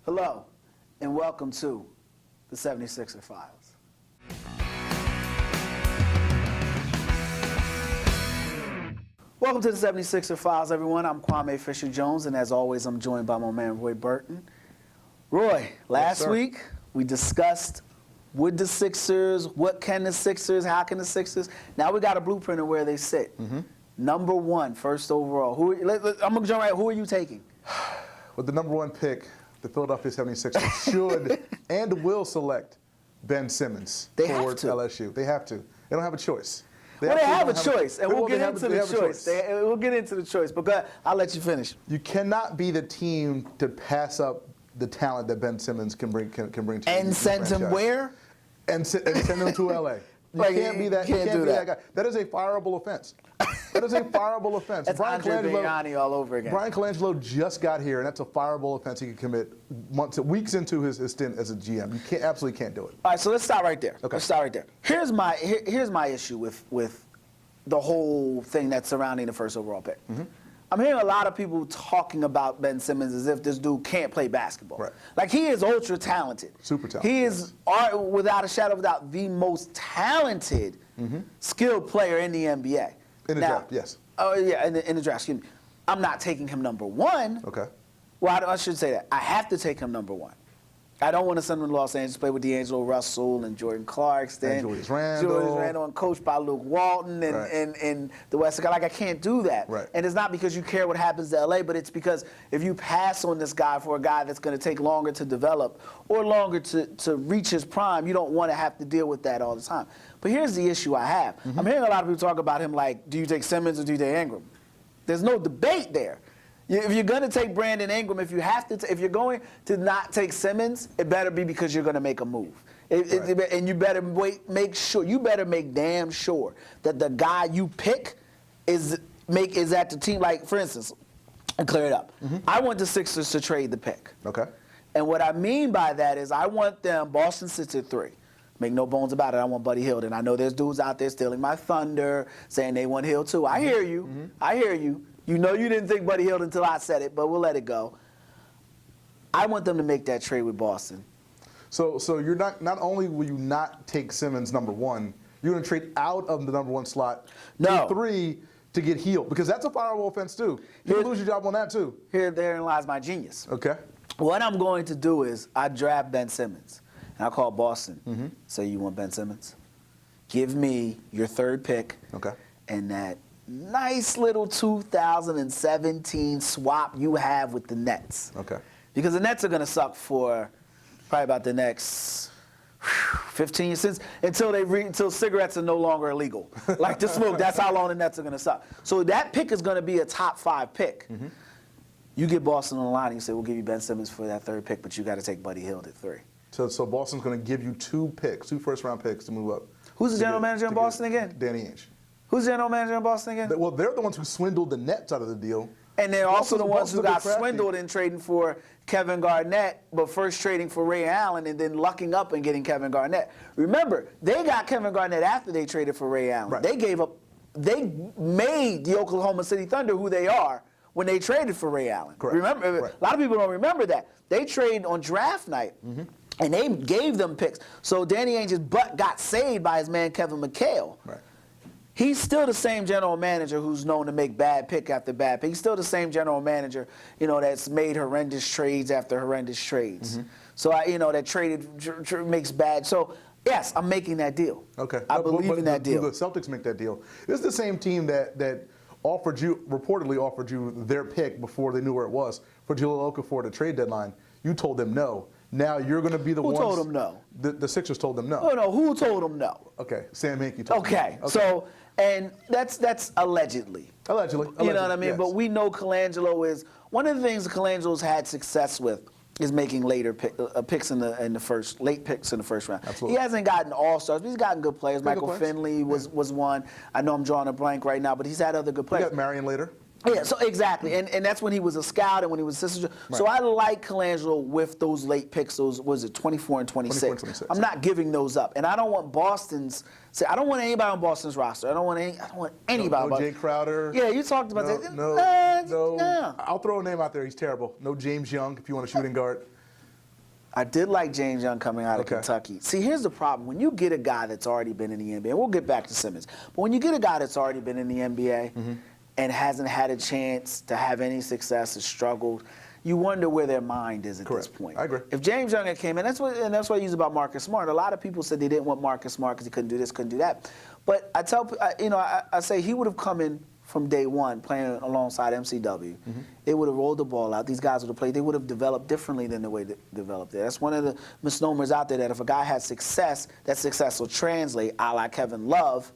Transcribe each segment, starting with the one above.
Hello, and welcome to the 76er Files. Welcome to the 76er Files, everyone. I'm Kwame Fisher-Jones, and as always, I'm joined by my man, Roy Burton. Roy, last week we discussed would the Sixers, what can the Sixers, how can the Sixers. Now we got a blueprint of where they sit. Number one, first overall. I'm going to jump right. Who are you taking? With the number one pick, the Philadelphia 76ers should and will select Ben Simmons towards LSU. They have to. They don't have a choice. They have a choice, and we'll get into the choice. We'll get into the choice, but I'll let you finish. You cannot be the team to pass up the talent that Ben Simmons can bring to you. And send him where? And send him to L.A. You can't be that. You can't be that guy. That is a fireable offense. That is a fireable offense. That's Brian Colangelo all over again. Brian Colangelo just got here, and that's a fireable offense he could commit weeks into his stint as a GM. You absolutely can't do it. All right, so let's start right there. Okay. Let's start right there. Here's my issue with the whole thing that's surrounding the first overall pick. I'm hearing a lot of people talking about Ben Simmons as if this dude can't play basketball. Right. Like, he is ultra talented. Super talented. He is, without a shadow of a doubt, the most talented, skilled player in the NBA. In the draft, yes. Oh, yeah, in the draft, excuse me. I'm not taking him number one. Okay. Well, I should say that. I have to take him number one. I don't want to send him to Los Angeles to play with D'Angelo Russell and Jordan Clarkson. And Julius Randle. And coached by Luke Walton and the West. Like, I can't do that. Right. And it's not because you care what happens to L.A., but it's because if you pass on this guy for a guy that's going to take longer to develop or longer to reach his prime, you don't want to have to deal with that all the time. But here's the issue I have. I'm hearing a lot of people talk about him like, do you take Simmons or do you take Ingram? There's no debate there. If you're going to take Brandon Ingram, if you're going to not take Simmons, it better be because you're going to make a move. And you better you better make damn sure that the guy you pick is at the team. Like, for instance, and clear it up. I want the Sixers to trade the pick. Okay. And what I mean by that is I want them, Boston sits at 3. Make no bones about it, I want Buddy Hield. And I know there's dudes out there stealing my thunder, saying they want Hield too. I hear you. I hear you. You know you didn't think Buddy Hield until I said it, but we'll let it go. I want them to make that trade with Boston. So you're not only will you not take Simmons number one, you're going to trade out of the number one slot to 3 to get Hield, because that's a fireable offense too. You can lose your job on that too. Therein lies my genius. Okay. What I'm going to do is I draft Ben Simmons, and I call Boston. Say, you want Ben Simmons? Give me your 3rd pick. Okay. And that nice little 2017 swap you have with the Nets. Okay. Because the Nets are going to suck for probably about the next 15 years, until cigarettes are no longer illegal. Like the smoke, that's how long the Nets are going to suck. So that pick is going to be a top 5 pick. You get Boston on the line and you say, we'll give you Ben Simmons for that 3rd pick, but you got to take Buddy Hield at 3. So Boston's going to give you 2 first-round picks to move up. Who's the general manager in Boston again? Danny Ainge. Who's the general manager in Boston again? Well, they're the ones who swindled the Nets out of the deal. And they're also the ones who got swindled in trading for Kevin Garnett, but first trading for Ray Allen and then lucking up and getting Kevin Garnett. Remember, they got Kevin Garnett after they traded for Ray Allen. Right. They made the Oklahoma City Thunder who they are when they traded for Ray Allen. Correct. Remember, right. A lot of people don't remember that. They traded on draft night. And they gave them picks. So Danny Ainge's butt got saved by his man Kevin McHale. Right. He's still the same general manager who's known to make bad pick after bad pick. He's still the same general manager, that's made horrendous trades after horrendous trades. So that makes bad. So yes, I'm making that deal. Okay. I believe in that deal. The Celtics make that deal. This is the same team that reportedly offered you their pick before they knew where it was for Jahlil Okafor at the trade deadline. You told them no. Now you're going to be the ones. Who told them no? The Sixers told them no. Oh no, who told them no? Okay, Sam Hinkie told them no. Okay, so and that's allegedly. Allegedly. You know what I mean? Yes. But we know Colangelo is one of the things Colangelo's had success with is making later picks in the first late picks in the first round. Absolutely. He hasn't gotten all-stars, but he's gotten good players. Michael Finley was one. I know I'm drawing a blank right now, but he's had other good players. You got Marion later. Yeah, so exactly, and that's when he was a scout and when he was assistant. Right. So I like Colangelo with those late picks. Those was it 24 and 26. 24 and 26. I'm not giving those up, and I don't want Boston's. I don't want anybody on Boston's roster. I don't want anybody. No Jay Crowder. Yeah, you talked about that. No. I'll throw a name out there. He's terrible. No James Young if you want a shooting guard. I did like James Young coming out of Kentucky. See, here's the problem. When you get a guy that's already been in the NBA, and we'll get back to Simmons, but when you get a guy that's already been in the NBA and hasn't had a chance to have any success, has struggled, you wonder where their mind is at this point. I agree. If James Young had came in, that's what I use about Marcus Smart. A lot of people said they didn't want Marcus Smart because he couldn't do this, couldn't do that. But I tell, I say he would have come in from day one playing alongside MCW. They would have rolled the ball out. These guys would have played. They would have developed differently than the way they developed there. That's one of the misnomers out there, that if a guy has success, that success will translate, a la Kevin Love,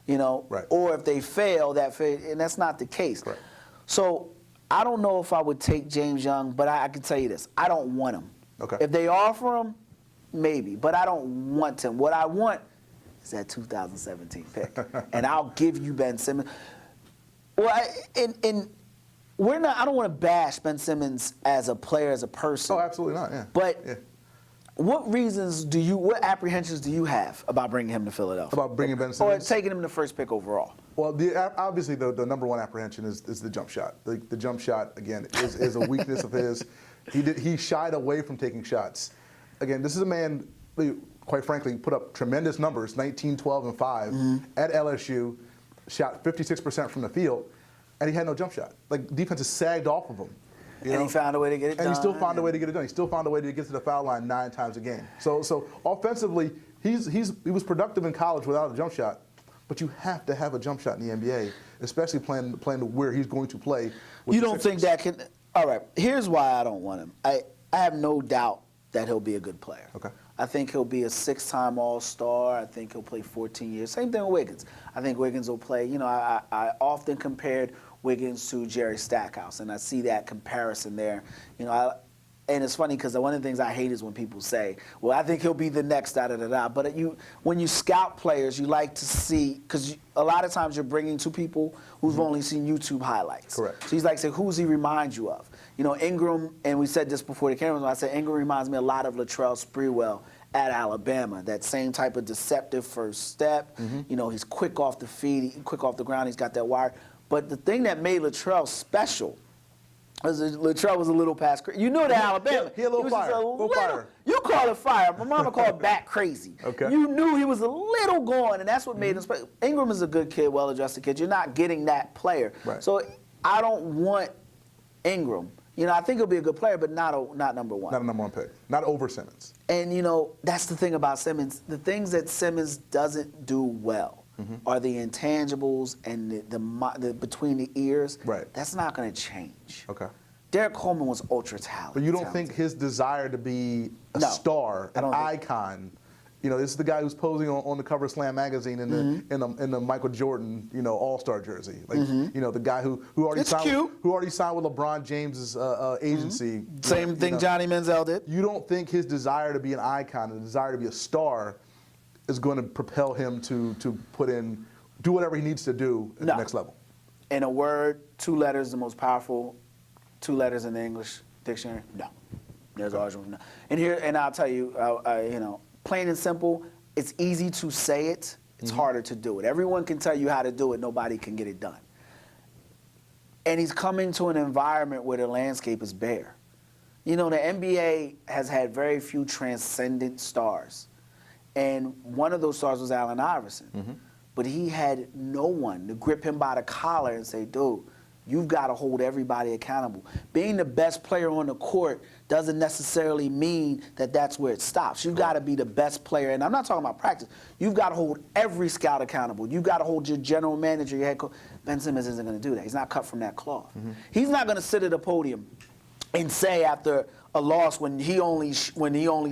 or if they fail, and that's not the case. Right. So I don't know if I would take James Young, but I can tell you this. I don't want him. Okay. If they offer him, maybe, but I don't want him. What I want is that 2017 pick, and I'll give you Ben Simmons. Well, I don't want to bash Ben Simmons as a player, as a person. Oh, absolutely not. Yeah. But yeah. what apprehensions do you have about bringing him to Philadelphia? About bringing Ben Simmons? Or taking him the first pick overall? Well, obviously the number one apprehension is the jump shot. The jump shot, again, is a weakness of his. He shied away from taking shots. Again, this is a man who, quite frankly, put up tremendous numbers, 19, 12, and 5 at LSU, shot 56% from the field, and he had no jump shot. Like, defenses sagged off of him. He found a way to get it done. And he still found a way to get it done. He still found a way to get to the foul line 9 times a game. So offensively, he was productive in college without a jump shot. But you have to have a jump shot in the NBA, especially playing where he's going to play. You don't think that can? All right. Here's why I don't want him. I have no doubt that he'll be a good player. Okay. I think he'll be a 6-time All-Star. I think he'll play 14 years. Same thing with Wiggins. I think Wiggins will play. I often compared Wiggins to Jerry Stackhouse, and I see that comparison there. And it's funny because one of the things I hate is when people say, well, I think he'll be the next da-da-da-da. But when you scout players, you like to see, because a lot of times you're bringing two people who've only seen YouTube highlights. Correct. So he's like, say, who's he remind you of? Ingram, and we said this before the cameras, I said Ingram reminds me a lot of Latrell Sprewell at Alabama, that same type of deceptive first step. He's quick off the feet, quick off the ground, he's got that wire. But the thing that made Latrell special, Latrell was a little past crazy. You know that Alabama. He a little fire. Fire. You call it fire. My mama called it bat crazy. Okay. You knew he was a little gone, and that's what made him special. Ingram is a good kid, well-adjusted kid. You're not getting that player. Right. So I don't want Ingram. I think he'll be a good player, but not number one. Not a number one pick. Not over Simmons. And, that's the thing about Simmons. The things that Simmons doesn't do well are the intangibles and the between the ears. Right. That's not going to change. Okay. Derek Coleman was ultra talented. But you don't think his desire to be a star, an icon, this is the guy who's posing on the cover of Slam magazine in the Michael Jordan, All-Star jersey, like the guy who already signed with LeBron James's agency. Same thing Johnny Manziel did. You don't think his desire to be an icon, the desire to be a star, is going to propel him to do whatever he needs to do at the next level? In a word, 2 letters, the most powerful 2 letters in the English dictionary. No. There's always room. No. And I'll tell you, plain and simple, it's easy to say it. It's harder to do it. Everyone can tell you how to do it. Nobody can get it done. And he's coming to an environment where the landscape is bare. The NBA has had very few transcendent stars. And one of those stars was Allen Iverson. But he had no one to grip him by the collar and say, dude, you've got to hold everybody accountable. Being the best player on the court doesn't necessarily mean that that's where it stops. You've got to be the best player. And I'm not talking about practice. You've got to hold every scout accountable. You've got to hold your general manager, your head coach. Ben Simmons isn't going to do that. He's not cut from that cloth. He's not going to sit at a podium and say after a loss when he only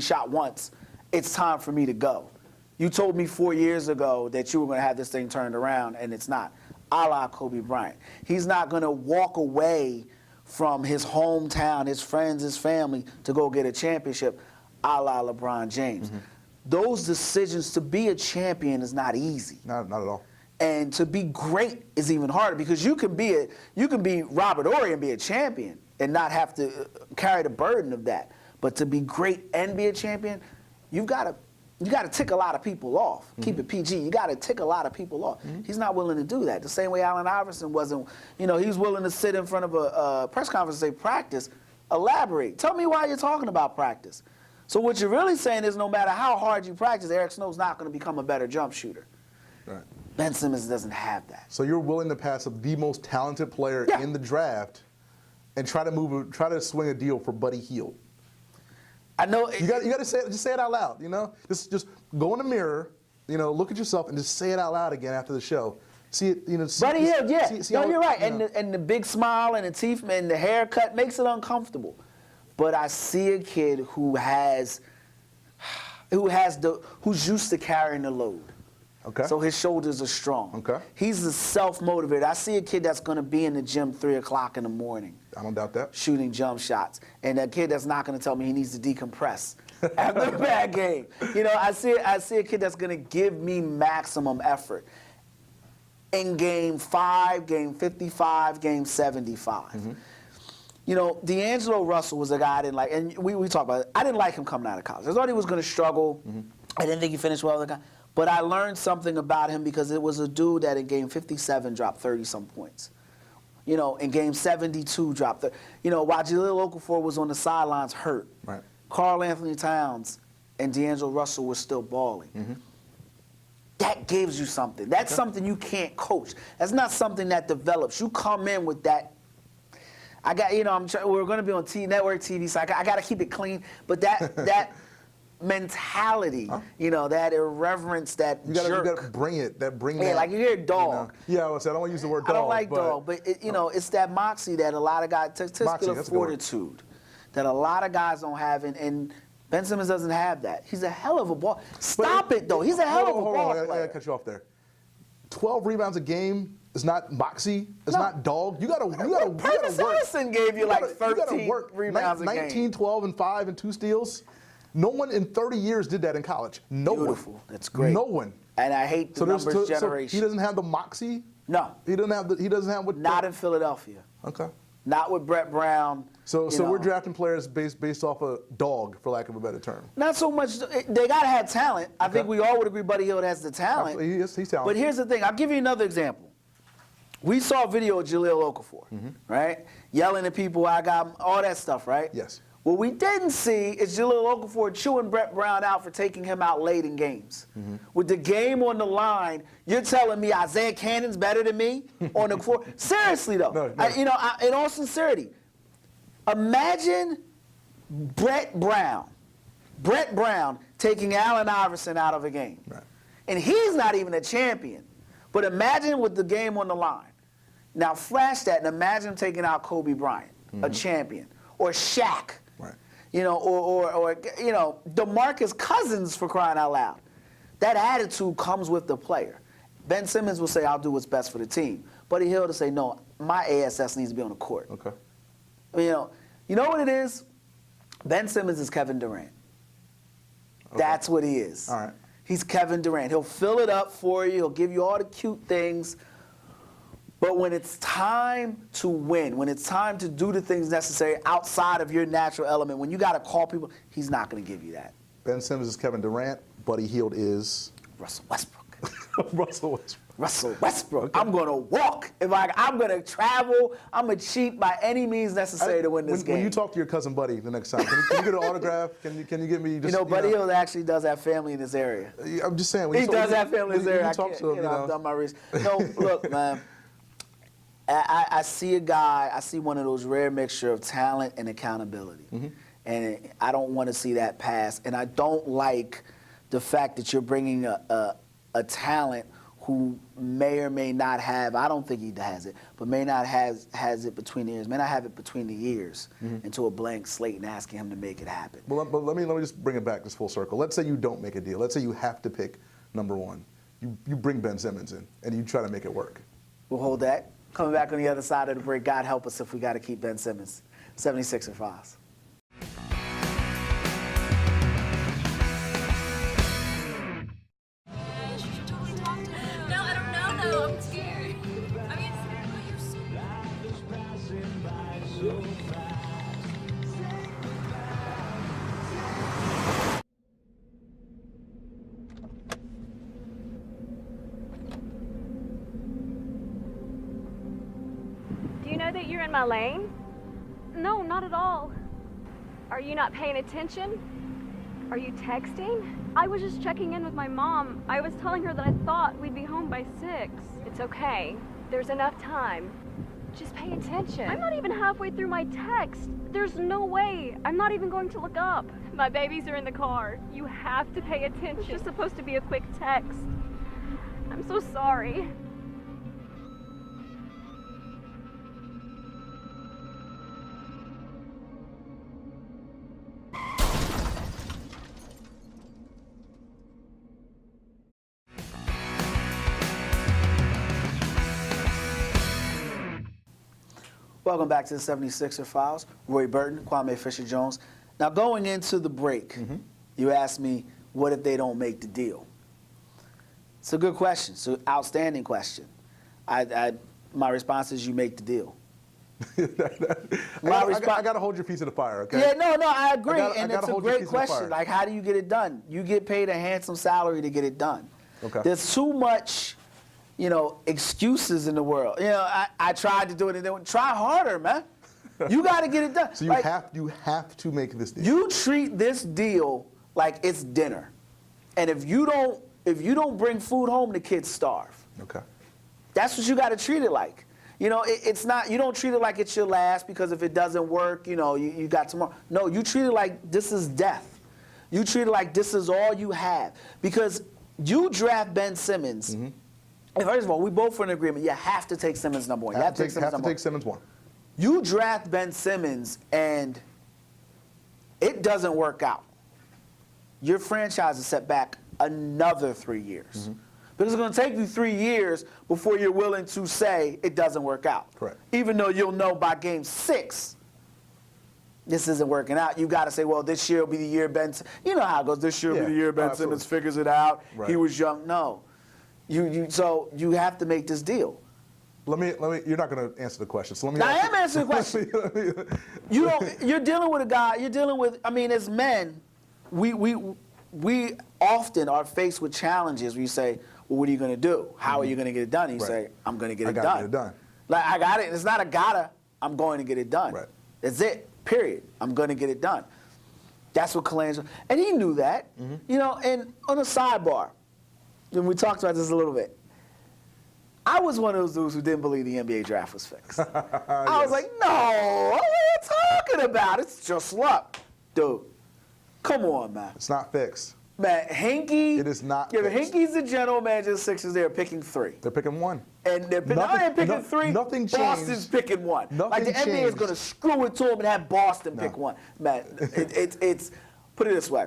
shot once, it's time for me to go. You told me 4 years ago that you were going to have this thing turned around, and it's not. A la Kobe Bryant. He's not going to walk away from his hometown, his friends, his family, to go get a championship, a la LeBron James. Those decisions, to be a champion is not easy. Not at all. And to be great is even harder, because you can be Robert Horry and be a champion and not have to carry the burden of that. But to be great and be a champion, you've got to tick a lot of people off. Keep it PG. You got to tick a lot of people off. He's not willing to do that. The same way Allen Iverson wasn't. He was willing to sit in front of a press conference and say, practice, elaborate. Tell me why you're talking about practice. So what you're really saying is no matter how hard you practice, Eric Snow's not going to become a better jump shooter. Right. Ben Simmons doesn't have that. So you're willing to pass up the most talented player Yeah. in the draft and try to swing a deal for Buddy Hield. I know. You got to say it out loud. You know, just go in the mirror. You know, look at yourself and just say it out loud again after the show. See it. You know, Buddy Hield, yeah. No, you're right. You And the big smile and the teeth and the haircut makes it uncomfortable. But I see a kid who's used to carrying the load. Okay. So his shoulders are strong. Okay. He's a self-motivated. I see a kid that's going to be in the gym 3 o'clock in the morning. I don't doubt that. Shooting jump shots. And a kid that's not going to tell me he needs to decompress after a bad game. You know, I see a kid that's going to give me maximum effort. In game 5, game 55, game 75. Mm-hmm. You know, D'Angelo Russell was a guy I didn't like, and we talked about it. I didn't like him coming out of college. I thought he was going to struggle. Mm-hmm. I didn't think he finished well with the guy. But I learned something about him because it was a dude that in game 57 dropped 30-some points. You know, in game 72 dropped, you know, while Jahlil Okafor was on the sidelines hurt. Right. Karl Anthony Towns and D'Angelo Russell were still balling. Mm-hmm. That gives you something. That's something you can't coach. That's not something that develops. You come in with that. I got, you know, we're going to be on network TV, so I got to keep it clean. But that mentality, you know, that irreverence, that You jerk. got to bring it. Yeah, like you hear dog. You know. Yeah, I don't want to use the word dog. I don't like dog, but you know, it's that moxie that a lot of guys, testicular that's a good word. fortitude, that a lot of guys don't have, and Ben Simmons doesn't have that. He's a hell of a ball. Stop it though. He's a hell of a ball I player. gotta cut you off there. 12 rebounds a game is not moxie. It's not dog. You gotta work. Perkins Harrison gave you like You gotta 13 work. rebounds a game. 19, 12, and 5 and 2 steals. No one in 30 years did that in college. No Beautiful. one. That's great. No one. And I hate the there's- numbers so generation. he doesn't have the moxie. No, He doesn't have what. not in Philadelphia. Okay. Not with Brett Brown. So you know. we're drafting players based off a dog, for lack of a better term. Not so much. They gotta have talent. I think we all would agree Buddy Hield has the talent. He's talented. But here's the thing. I'll give you another example. We saw a video of Jahlil Okafor, right? Yelling at people, I got all that stuff, right? Yes. What we didn't see is Jahlil Okafor chewing Brett Brown out for taking him out late in games. With the game on the line, you're telling me Isaiah Cannon's better than me on the floor? Seriously, though. No. In all sincerity, imagine Brett Brown taking Allen Iverson out of a game. Right. And he's not even a champion. But imagine with the game on the line. Now flash that and imagine taking out Kobe Bryant, a champion, or Shaq. Right. You know, or you know, DeMarcus Cousins, for crying out loud. That attitude comes with the player. Ben Simmons will say, I'll do what's best for the team. Buddy Hield will say, no, my ASS needs to be on the court. Okay. You know what it is? Ben Simmons is Kevin Durant. Okay. That's what he is. All right. He's Kevin Durant. He'll fill it up for you. He'll give you all the cute things. But when it's time to win, when it's time to do the things necessary outside of your natural element, when you got to call people, he's not going to give you that. Ben Simmons is Kevin Durant. Buddy Hield is Russell Westbrook. Russell Westbrook. Russell Westbrook. Okay. I'm going to walk. I'm going to travel. I'm going to cheat by any means necessary to win this game. When you talk to your cousin Buddy the next time, can you get an autograph? Can you give me just, You know, Buddy Hield actually does have family in this area. I'm just saying. When He you does have family in this area. You I talk can't, to him, you know, I've done my research. No, look, man. I see a guy, I see one of those rare mixture of talent and accountability. And I don't want to see that pass. And I don't like the fact that you're bringing a talent who may or may not have, I don't think he has it, but may not has it between the ears, may not have it between the ears into a blank slate and asking him to make it happen. But let me just bring it back this full circle. Let's say you don't make a deal. Let's say you have to pick number one. You bring Ben Simmons in and you try to make it work. We'll hold that. Coming back on the other side of the break, God help us if we got to keep Ben Simmons. 76er Files. No, I don't know though. I'm scared. I mean, you're so Do you know that you're in my lane? No, not at all. Are you not paying attention? Are you texting? I was just checking in with my mom. I was telling her that I thought we'd be home by 6. It's okay. There's enough time. Just pay attention. I'm not even halfway through my text. There's no way. I'm not even going to look up. My babies are in the car. You have to pay attention. It's just supposed to be a quick text. I'm so sorry. Welcome back to the 76er Files. Roy Burton, Kwame Fisher-Jones. Now, going into the break, you asked me, what if they don't make the deal? It's a good question. It's an outstanding question. My response is you make the deal. I got to hold your piece of the fire, okay? Yeah, no, I agree. I And gotta it's a hold your great piece of the question. fire. Like, how do you get it done? You get paid a handsome salary to get it done. Okay. There's too much, excuses in the world. I tried to do it, and then try harder, man. You got to get it done. So Like, you have to make this deal. you treat this deal like it's dinner, and if you don't bring food home, the kids starve. Okay. That's what you got to treat it like. It's not. You don't treat it like it's your last, because if it doesn't work, you got tomorrow. No, you treat it like this is death. You treat it like this is all you have, because you draft Ben Simmons. And first of all, we both are in agreement. You have to take Simmons number one. You Have to Simmons number one. take Simmons one. You draft Ben Simmons and it doesn't work out. Your franchise is set back another 3 years. Because it's going to take you 3 years before you're willing to say it doesn't work out. Correct. Even though you'll know by game 6 this isn't working out. You got to say, well, this year will be the year Ben. You know how it goes. This year will be the year Ben Simmons figures it out. Right. He was young. No, so you have to make this deal. Let me. You're not going to answer the question. So let me. Now, I am answering the question. You're dealing with a guy. You're dealing with. I mean, as men, we often are faced with challenges where you say, well, what are you going to do? How are you going to get it done? And you say, I'm going to get it done. I got to get it done. Like, I got it. And it's not a gotta. I'm going to get it done. Right. That's it. Period. I'm going to get it done. That's what Colangelo. And he knew that. And on a sidebar, and we talked about this a little bit. I was one of those dudes who didn't believe the NBA draft was fixed. I was like, no, what are you talking about? It's just luck. Dude, come on, man. It's not fixed. Man, Hinkie. It is not Yeah, fixed. Hinkie's the general manager of the Sixers. They're picking 3. They're picking 1. And they're picking 3. Nothing changed. Boston's picking 1. Like the Nothing NBA is changed. going to screw it to them and have Boston pick 1. Man, it's put it this way.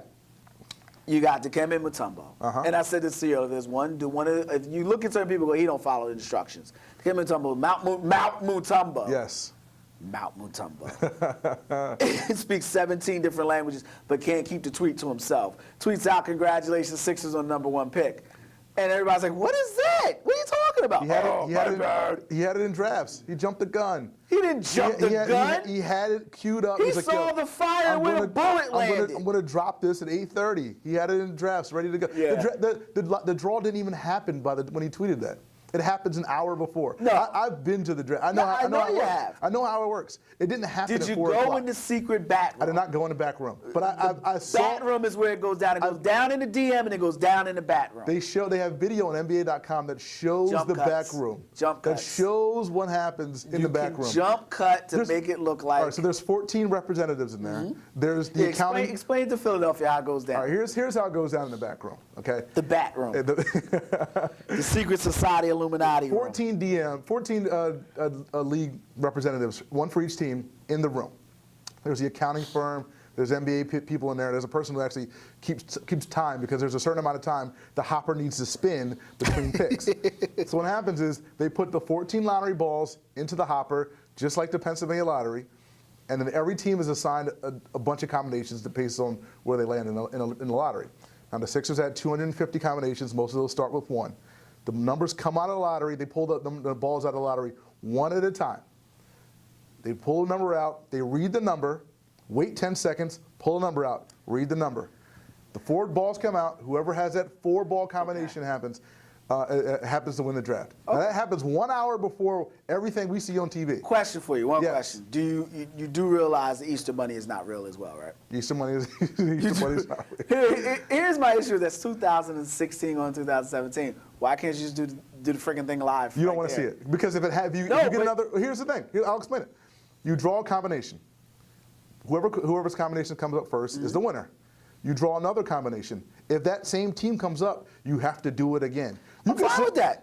You got Dikembe Mutombo. And I said this to you earlier. There's if you look at certain people, go, he don't follow the instructions. Dikembe Mutombo, Mount Mutombo. Yes. Mount Mutombo. He speaks 17 different languages, but can't keep the tweet to himself. Tweets out, congratulations, Sixers on #1 pick. And everybody's like, what is that? What are you talking about? He had it in drafts. He jumped the gun. He didn't jump the gun. He had it queued up. He He's like, saw yo, the fire I'm when gonna- a bullet landed. I'm going to drop this at 8:30. He had it in drafts, ready to go. Yeah. The draw didn't even happen when he tweeted that. It happens an hour before. No. I've been to the draft. I No, know I know how it you works. have. I know how it works. It didn't happen Did at you 4 go o'clock. in the secret bat room? I did not go in the back room. But I saw. Bat room is where it goes down. It goes down in the DM and it goes down in the bat room. They have video on NBA.com that shows Jump the cuts. back room. Jump that cuts. shows what happens in You the back can room. jump cut to There's- make it look like. All right, so there's 14 representatives in there. There's the Yeah, accounting. explain to Philadelphia how it goes down. All right, here's how it goes down in the back room. Okay. The bat room. The secret society Illuminati room. 14 league representatives, one for each team, in the room. There's the accounting firm. There's NBA people in there. There's a person who actually keeps time, because there's a certain amount of time the hopper needs to spin between picks. So what happens is they put the 14 lottery balls into the hopper, just like the Pennsylvania lottery, and then every team is assigned a bunch of combinations based on where they land in the lottery. Now the Sixers had 250 combinations. Most of those start with 1. The numbers come out of the lottery. They pull the balls out of the lottery one at a time. They pull the number out. They read the number. Wait 10 seconds. Pull the number out. Read the number. The 4 balls come out. Whoever has that 4-ball combination happens. happens to win the draft. Now, that happens 1 hour before everything we see on TV. Question for you. One Yes. question. Do you do realize the Easter Bunny is not real as well, right? Easter money is Easter money is not real. Here's my issue. That's 2016 on 2017. Why can't you just do the freaking thing live? You don't right want to see there? it because if you No, get but- another. Here's the thing. I'll explain it. You draw a combination. Whoever's combination comes up 1st is the winner. You draw another combination. If that same team comes up, you have to do it again. I'm fine with that.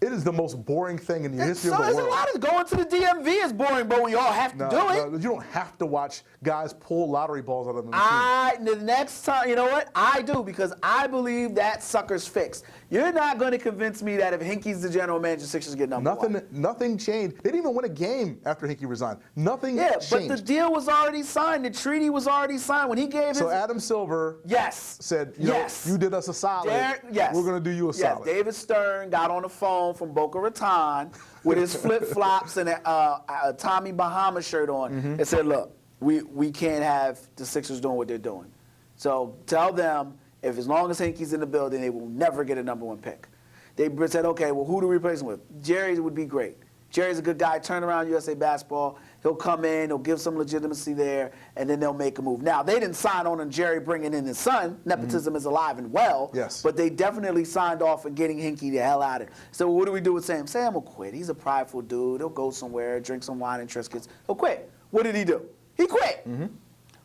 It is the most boring thing in the history So of the there's a world. lot of going to the DMV is boring, but we all have to do it. No, you don't have to watch guys pull lottery balls out of the machine. The next time, you know what? I do because I believe that sucker's fixed. You're not going to convince me that if Hinkie's the general manager, Sixers get number one. Nothing changed. They didn't even win a game after Hinkie resigned. Nothing Yeah, changed. but the deal was already signed. The treaty was already signed when he gave his. So Adam Silver Yes. said, Yes. you did us a solid. Yes. We're going to do you a yes. solid. David Stern got on the phone from Boca Raton with his flip-flops and a Tommy Bahama shirt on and said, look, we can't have the Sixers doing what they're doing. So tell them, if as long as Hinkie's in the building, they will never get a number one pick. They said, okay, well, who do we replace him with? Jerry would be great. Jerry's a good guy, turn around USA basketball. He'll come in, he'll give some legitimacy there, and then they'll make a move. Now, they didn't sign on Jerry bringing in his son. Nepotism is alive and well. Yes. But they definitely signed off on getting Hinkie the hell out of it. So what do we do with Sam? Sam will quit. He's a prideful dude. He'll go somewhere, drink some wine and Triscuits. He'll quit. What did he do? He quit.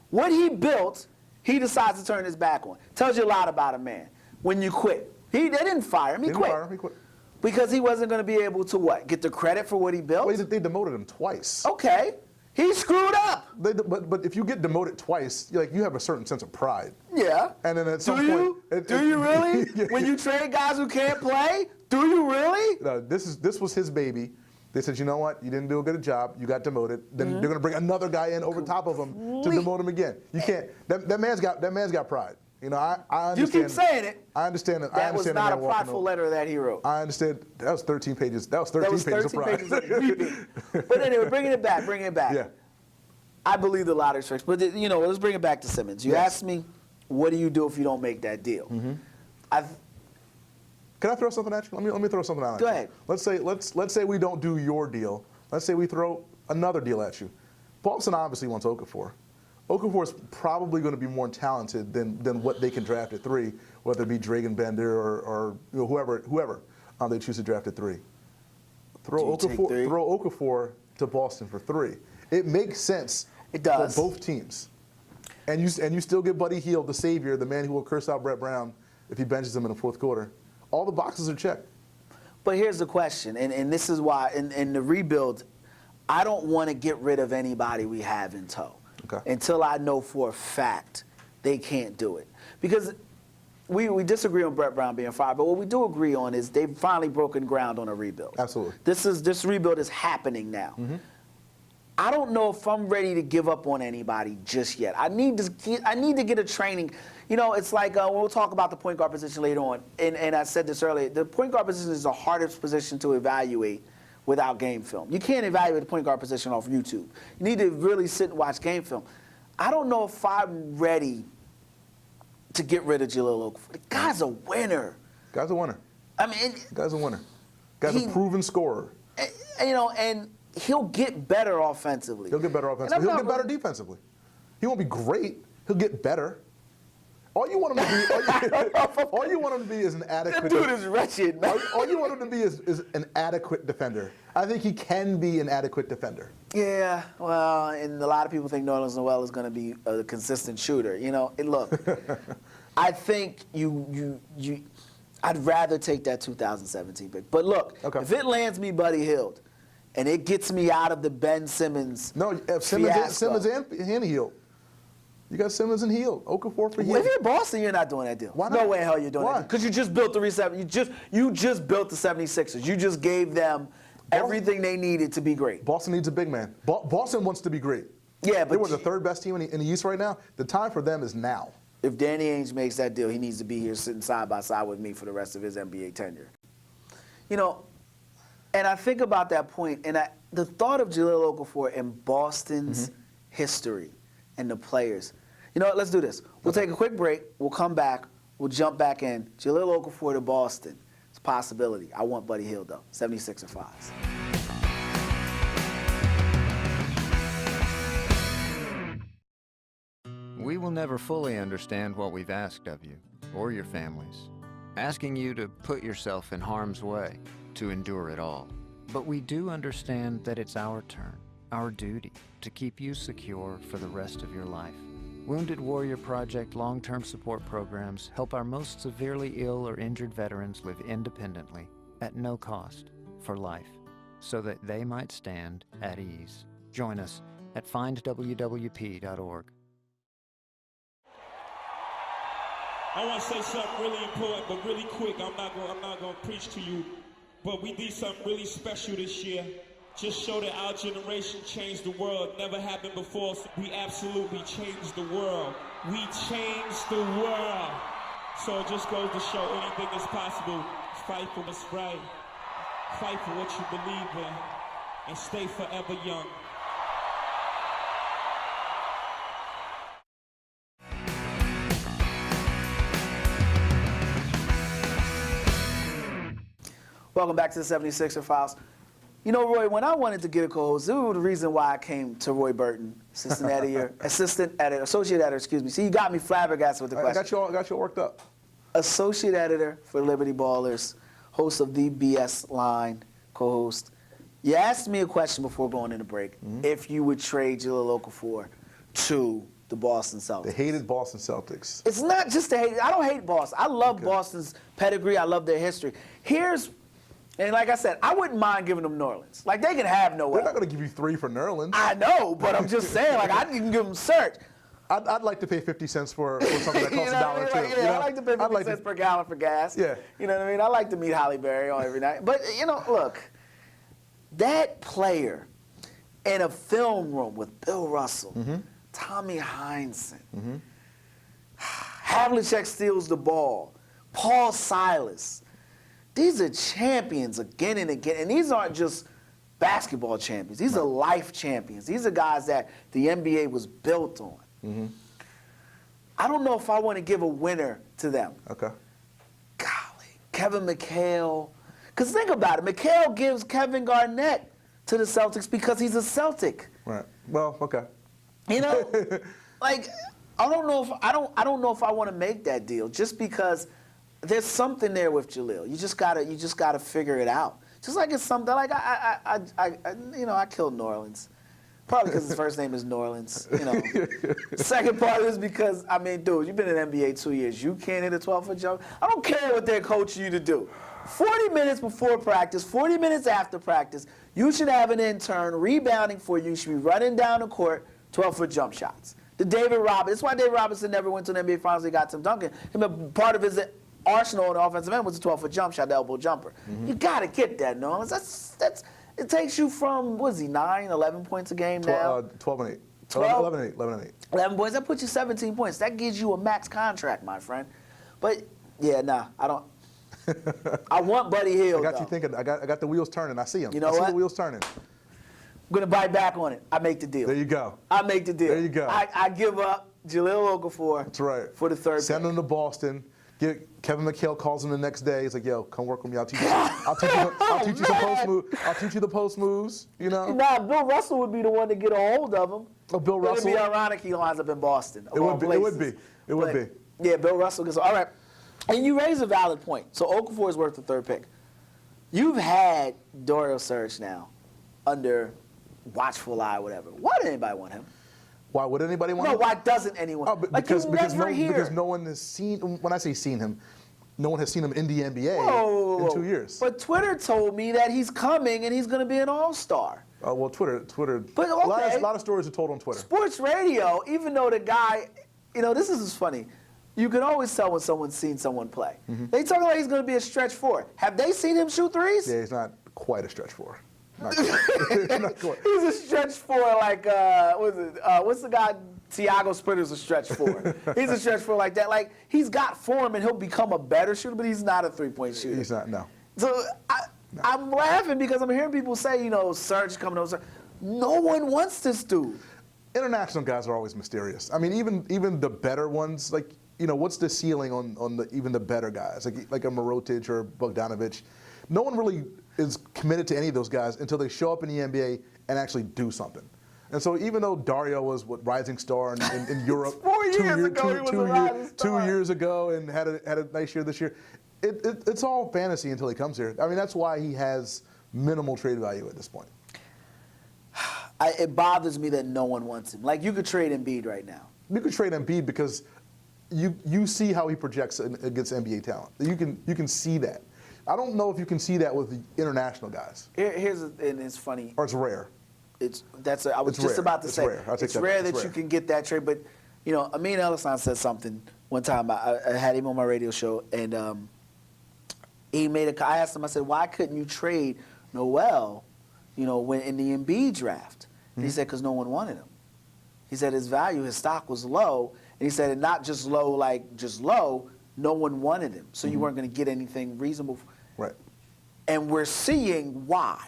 What he built, he decides to turn his back on. Tells you a lot about a man when you quit. They didn't fire him. He Didn't quit. fire him, he quit. Because he wasn't going to be able to what? Get the credit for what he built? Well, they demoted him twice. Okay. He screwed up. But if you get demoted twice, you have a certain sense of pride. Yeah. And then at some Do point, you really? Yeah. When you trade guys who can't play? Do you really? No, this was his baby. They said, you know what? You didn't do a good job. You got demoted. Then Mm-hmm. they're going to bring another guy in over top of him to demote him again. You can't. That man's got pride. I understand. You keep saying it. I understand that. That was not a prideful letter that he wrote. I understand. That was 13 pages. That was 13 pages of pride. pages of weeping. But anyway, bringing it back. Yeah. I believe the lottery's fixed. But, let's bring it back to Simmons. You asked me, what do you do if you don't make that deal? Can I throw something at you? Let me throw something out at Go you. ahead. Let's say we don't do your deal. Let's say we throw another deal at you. Boston obviously wants Okafor. Okafor is probably going to be more talented than what they can draft at 3, whether it be Dragan Bender or whoever they choose to draft at 3. Throw Do you take 3? Okafor to Boston for 3. It makes sense. It does. For both teams. And you still get Buddy Hield, the savior, the man who will curse out Brett Brown if he benches him in the fourth quarter. All the boxes are checked. But here's the question, and this is why, in the rebuild, I don't want to get rid of anybody we have in tow until I know for a fact they can't do it. Because we disagree on Brett Brown being fired, but what we do agree on is they've finally broken ground on a rebuild. Absolutely. This rebuild is happening now. I don't know if I'm ready to give up on anybody just yet. I need to get a training. It's like we'll talk about the point guard position later on, and I said this earlier. The point guard position is the hardest position to evaluate without game film. You can't evaluate the point guard position off YouTube. You need to really sit and watch game film. I don't know if I'm ready to get rid of Jahlil Okafor. The guy's a winner. Guy's a winner. I mean, Guy's a winner. Guy's a proven scorer. and he'll get better offensively. He'll get better offensively. He'll get better defensively. He won't be great. He'll get better. All you want him to be, is an adequate. That dude is wretched, man. All you want him to be is an adequate defender. I think he can be an adequate defender. Yeah, well, and a lot of people think Nerlens Noel is going to be a consistent shooter. And look, I think I'd rather take that 2017 pick. But look, if it lands me Buddy Hield, and it gets me out of the Ben Simmons Simmons and Hield. You got Simmons and Hield. Okafor for Hield. If you're Boston, you're not doing that deal. Why not? No way in hell you're doing Why? that. Because you just built you just built the 76ers. You just gave them everything they needed to be great. Boston needs a big man. Boston wants to be great. Yeah, but they were the third best team in the East right now. The time for them is now. If Danny Ainge makes that deal, he needs to be here sitting side by side with me for the rest of his NBA tenure. And I think about that point, and the thought of Jahlil Okafor in Boston's history and the players. You know what? Let's do this. We'll take a quick break. We'll come back. We'll jump back in. Jahlil Okafor to Boston. It's a possibility. I want Buddy Hield, though. 76er Files. We will never fully understand what we've asked of you, or your families, asking you to put yourself in harm's way, to endure it all. But we do understand that it's our turn, our duty, to keep you secure for the rest of your life. Wounded Warrior Project long-term support programs help our most severely ill or injured veterans live independently, at no cost, for life, so that they might stand at ease. Join us at findwwp.org. I want to say something really important, but really quick. I'm not going to preach to you, but we did something really special this year. Just show that our generation changed the world. Never happened before. So we absolutely changed the world. We changed the world. So it just goes to show anything is possible. Fight for what's right. Fight for what you believe in, and stay forever young. Welcome back to the 76er Files. You know, Roy, when I wanted to get a co-host, this was the reason why I came to Roy Burton, associate editor, excuse me. See, you got me flabbergasted with the question. I got you all worked up. Associate editor for Liberty Ballers, host of the BS Line, co-host. You asked me a question before going into break, if you would trade Jahlil Okafor to the Boston Celtics. The hated Boston Celtics. It's not just the hate. I don't hate Boston. I love Boston's pedigree. I love their history. And like I said, I wouldn't mind giving them New Orleans. Like, they can have Noel. They're not going to give you 3 for New Orleans. I know, but I'm just saying, like, I can give them Search. I'd like to pay 50 cents for something that costs $1 too. Like, yeah, I like to pay 50 cents per gallon for gas. Yeah. You know what I mean? I like to meet Halle Berry on every night. But, you know, look, that player in a film room with Bill Russell, Tommy Heinsohn, Havlicek steals the ball, Paul Silas. These are champions again and again. And these aren't just basketball champions. These are life champions. These are guys that the NBA was built on. I don't know if I want to give a winner to them. Okay. Golly, Kevin McHale. Because think about it. McHale gives Kevin Garnett to the Celtics because he's a Celtic. Right. Well, okay. You know, like, I don't know if I want to make that deal just because there's something there with Jahlil. You just gotta figure it out. Just like it's something like I killed New Orleans, probably because his first name is New Orleans. You know. Second part is because I mean, dude, you've been in the NBA 2 years. You can't hit a 12-foot jump. I don't care what they're coaching you to do. 40 minutes before practice, 40 minutes after practice, you should have an intern rebounding for you. You should be running down the court 12-foot jump shots. The David Robinson. That's why David Robinson never went to an NBA Finals. He got Tim Duncan. And part of his arsenal on the offensive end was a 12-foot jump shot, the elbow jumper. You got to get that, Nolan. It takes you from, what is he, 9, 11 points a game now? 12 and 8. 12? 11 and 8. 11 points. That puts you 17 points. That gives you a max contract, my friend. But, yeah, nah, I don't. I want Buddy Hield, I got you thinking. I got the wheels turning. I see them. You know I see what? the wheels turning. I'm going to bite back on it. I make the deal. There you go. I make the deal. There you go. I give up Jahlil Okafor. That's right. For the third Send pick. him to Boston. Kevin McHale calls him the next day. He's like, "Yo, come work with me. I'll teach you some post moves. I'll teach you the post moves. You know." Nah, Bill Russell would be the one to get a hold of him. Oh, Bill It would Russell. be ironic he winds up in Boston. It would be. It would be. Yeah, Bill Russell gets all right. And you raise a valid point. So Okafor is worth the third pick. You've had Dario Saric now under watchful eye, whatever. Why did anybody want him? Why would anybody want No, him? why doesn't anyone? Oh, but like because never no one has seen. When I say seen him, no one has seen him in the NBA Whoa. in 2 years. But Twitter told me that he's coming and he's going to be an all-star. Well, Twitter. But okay. A lot of stories are told on Twitter. Sports radio, even though the guy, you know, this is funny. You can always tell when someone's seen someone play. They talking like he's going to be a stretch four. Have they seen him shoot threes? Yeah, he's not quite a stretch four. Not quite. Not quite. He's a stretch four like, what's the guy, Tiago Splitter's a stretch four. He's a stretch four like that. Like, he's got form and he'll become a better shooter, but he's not a three-point shooter. He's not, no. So I'm laughing because I'm hearing people say, you know, Serge coming over. No one wants this dude. International guys are always mysterious. I mean, even the better ones, like, what's the ceiling on even the better guys, like a Mirotic or Bogdanovic? No one really is committed to any of those guys until they show up in the NBA and actually do something. And so even though Dario was rising star in Europe 4 years ago, he was a rising star. 2 years ago and had a nice year this year, it's all fantasy until he comes here. I mean, that's why he has minimal trade value at this point. It bothers me that no one wants him. Like, you could trade Embiid right now. You could trade Embiid because you see how he projects against NBA talent. You can see that. I don't know if you can see that with the international guys. And it's funny. Or it's rare. I was just about to say. Rare. It's rare that you can get that trade. But, Amin Elhassan said something one time. I had him on my radio show, and I asked him, I said, why couldn't you trade Noel, when in the Embiid draft? And he said, because no one wanted him. He said his value, his stock was low, and he said, and not just low, like just low, no one wanted him. So you weren't going to get anything reasonable. Right. And we're seeing why.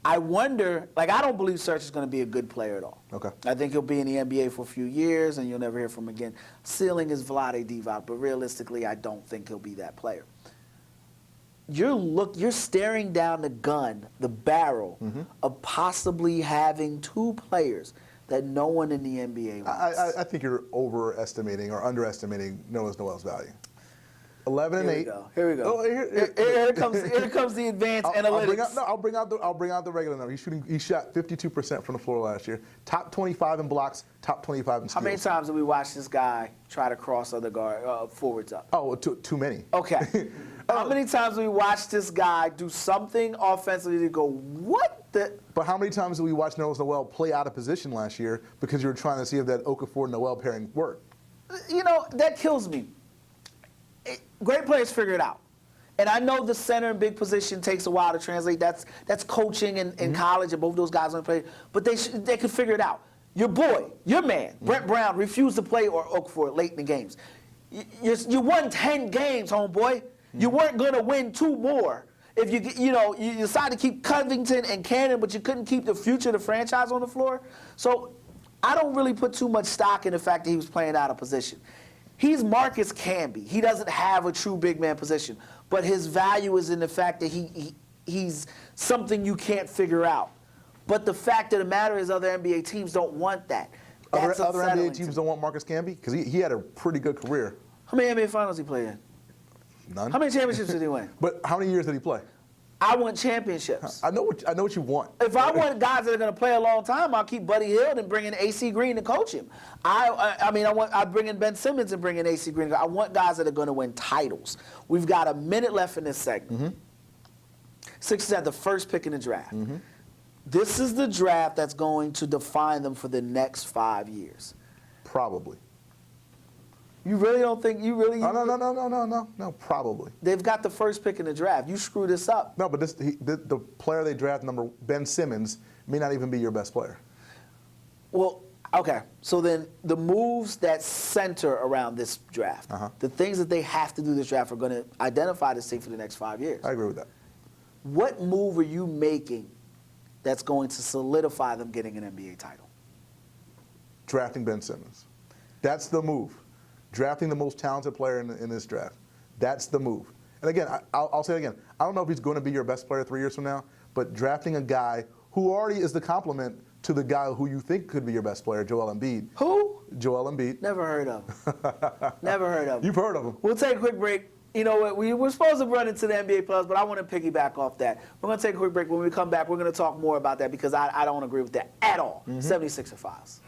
I wonder, I don't believe Serge is going to be a good player at all. Okay. I think he'll be in the NBA for a few years, and you'll never hear from him again. Ceiling is Vlade Divac, but realistically, I don't think he'll be that player. You're staring down the barrel of possibly having two players that no one in the NBA wants. I think you're overestimating or underestimating Noel's value. 11 and 8. Here we go. Oh, here comes the advanced analytics. I'll bring out the regular number. He shot 52% from the floor last year. Top 25 in blocks. Top 25 in steals. How many times did we watch this guy try to cross other forwards up? Oh, too many. Okay. How many times did we watch this guy do something offensively to go, what the? But how many times did we watch Noel play out of position last year because you were trying to see if that Okafor-Noel pairing worked? That kills me. Great players figure it out. And I know the center and big position takes a while to translate. That's coaching in college, and both those guys want to play. But they could figure it out. Your boy, your man, Brett Brown, refused to play or Okafor late in the games. You won 10 games, homeboy. You weren't going to win 2 more. If you decided to keep Covington and Cannon, but you couldn't keep the future of the franchise on the floor. So I don't really put too much stock in the fact that he was playing out of position. He's Marcus Camby. He doesn't have a true big man position, but his value is in the fact that he's something you can't figure out. But the fact of the matter is other NBA teams don't want that. That's Other unsettling NBA to teams me. don't want Marcus Camby? Because he had a pretty good career. How many NBA finals he played in? None. How many championships did he win? But how many years did he play? I want championships. I know what you want. If I want guys that are going to play a long time, I'll keep Buddy Hield and bring in AC Green to coach him. I'd bring in Ben Simmons and bring in AC Green. I want guys that are going to win titles. We've got a minute left in this segment. Sixers had the first pick in the draft. This is the draft that's going to define them for the next 5 years. Probably. You really don't think No, probably. They've got the first pick in the draft. You screw this up. No, but the player they draft, Ben Simmons, may not even be your best player. Well, okay. So then the moves that center around this draft, the things that they have to do this draft are going to identify this team for the next 5 years. I agree with that. What move are you making that's going to solidify them getting an NBA title? Drafting Ben Simmons. That's the move. Drafting the most talented player in this draft. That's the move. And again, I'll say it again. I don't know if he's going to be your best player 3 years from now, but drafting a guy who already is the complement to the guy who you think could be your best player, Joel Embiid. Who? Joel Embiid. Never heard of him. Never heard of him. You've heard of him. We'll take a quick break. You know what? We were supposed to run into the NBA Plus, but I want to piggyback off that. We're going to take a quick break. When we come back, we're going to talk more about that because I don't agree with that at all. 76er Files.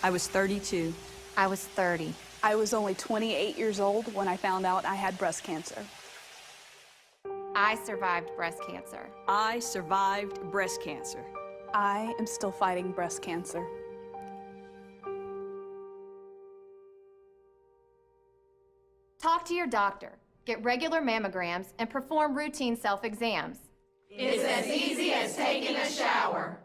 I was 32. I was 30. I was only 28 years old when I found out I had breast cancer. I survived breast cancer. I survived breast cancer. I am still fighting breast cancer. Talk to your doctor. Get regular mammograms and perform routine self-exams. It's as easy as taking a shower.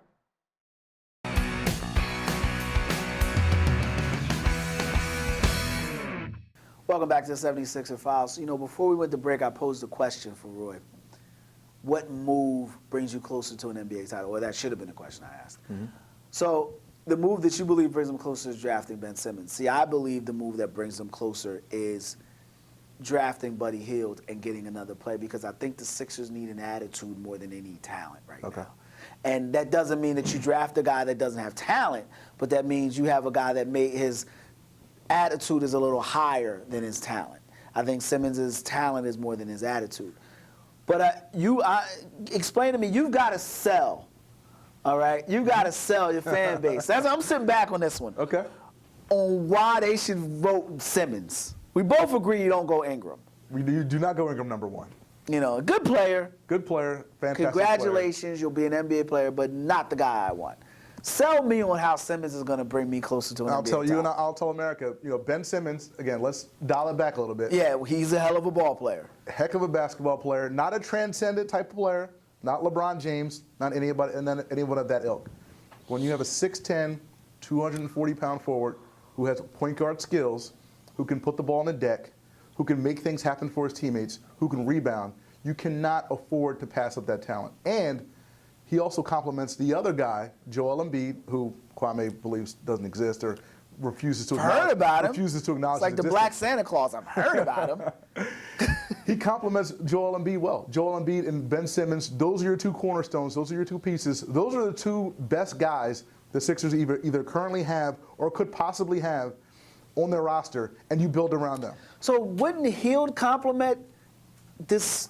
Welcome back to the 76er Files. Before we went to break, I posed a question for Roy. what move brings you closer to an NBA title? Or that should have been the question I asked. So the move that you believe brings them closer is drafting Ben Simmons. See, I believe the move that brings them closer is drafting Buddy Hield and getting another player, because I think the Sixers need an attitude more than they need talent right now. And that doesn't mean that you draft a guy that doesn't have talent, but that means you have a guy that his attitude is a little higher than his talent. I think Simmons' talent is more than his attitude. But explain to me, you've got to sell, all right? You've got to sell your fan base. I'm sitting back on this one. Okay. On why they should vote Simmons. We both agree you don't go Ingram. You do not go Ingram number 1. You know, a good player. Good player, fantastic Congratulations, you'll be an NBA player, but not the guy I want. Sell me on how Simmons is going to bring me closer to an NBA I'll tell you, title. and I'll tell America, Ben Simmons, again, let's dial it back a little bit. Yeah, he's a hell of a ball player. Heck of a basketball player, not a transcendent type of player, not LeBron James, not anybody, and then anyone of that ilk. When you have a 6'10", 240-pound forward who has point guard skills, who can put the ball on the deck, who can make things happen for his teammates, who can rebound, you cannot afford to pass up that talent. And he also complements the other guy, Joel Embiid, who Kwame believes doesn't exist or refuses to acknowledge. Heard about him. Refuses to acknowledge It's like his the existence. Black Santa Claus. I've heard about him. He complements Joel Embiid well. Joel Embiid and Ben Simmons, those are your two cornerstones. Those are your two pieces. Those are the two best guys the Sixers either currently have or could possibly have on their roster, and you build around them. So wouldn't Hield complement this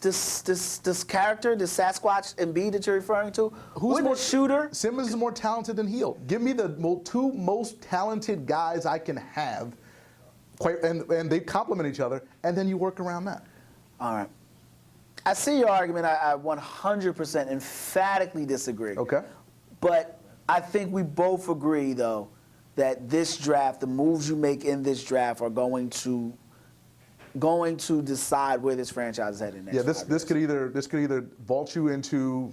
character, this Sasquatch Embiid that you're referring to? Who's more shooter? Simmons is more talented than Hield. Give me the two most talented guys I can have, and they complement each other, and then you work around that. All right. I see your argument. I 100% emphatically disagree. Okay. But I think we both agree, though, that this draft, the moves you make in this draft are going to decide where this franchise is headed next. Yeah, this could either vault you into,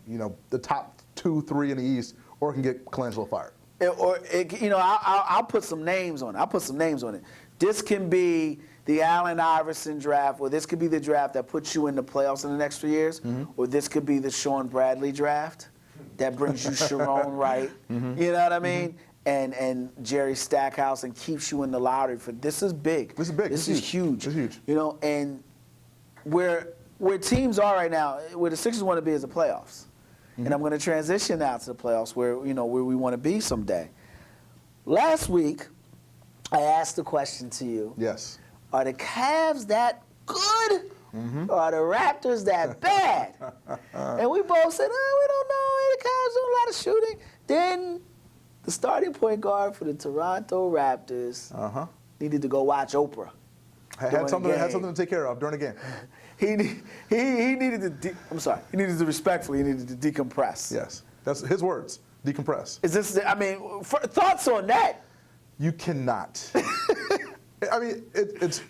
the top 2-3 in the East, or it can get Colangelo fired. I'll put some names on it. This can be the Allen Iverson draft, or this could be the draft that puts you in the playoffs in the next 3 years, or this could be the Sean Bradley draft that brings you Sharon Wright. You know what I mean? And Jerry Stackhouse, and keeps you in the lottery for this is big. This is big. This is huge. It's huge. And where teams are right now, where the Sixers want to be is the playoffs. And I'm going to transition now to the playoffs where we want to be someday. Last week, I asked the question to you. Yes. Are the Cavs that good? Or are the Raptors that bad? And we both said, we don't know. The Cavs do a lot of shooting. Then the starting point guard for the Toronto Raptors needed to go watch Oprah. Had something to take care of during the game. He needed to. I'm sorry. He needed to decompress. Yes, that's his words. Decompress. Is this? Thoughts on that? You cannot. I mean, it's.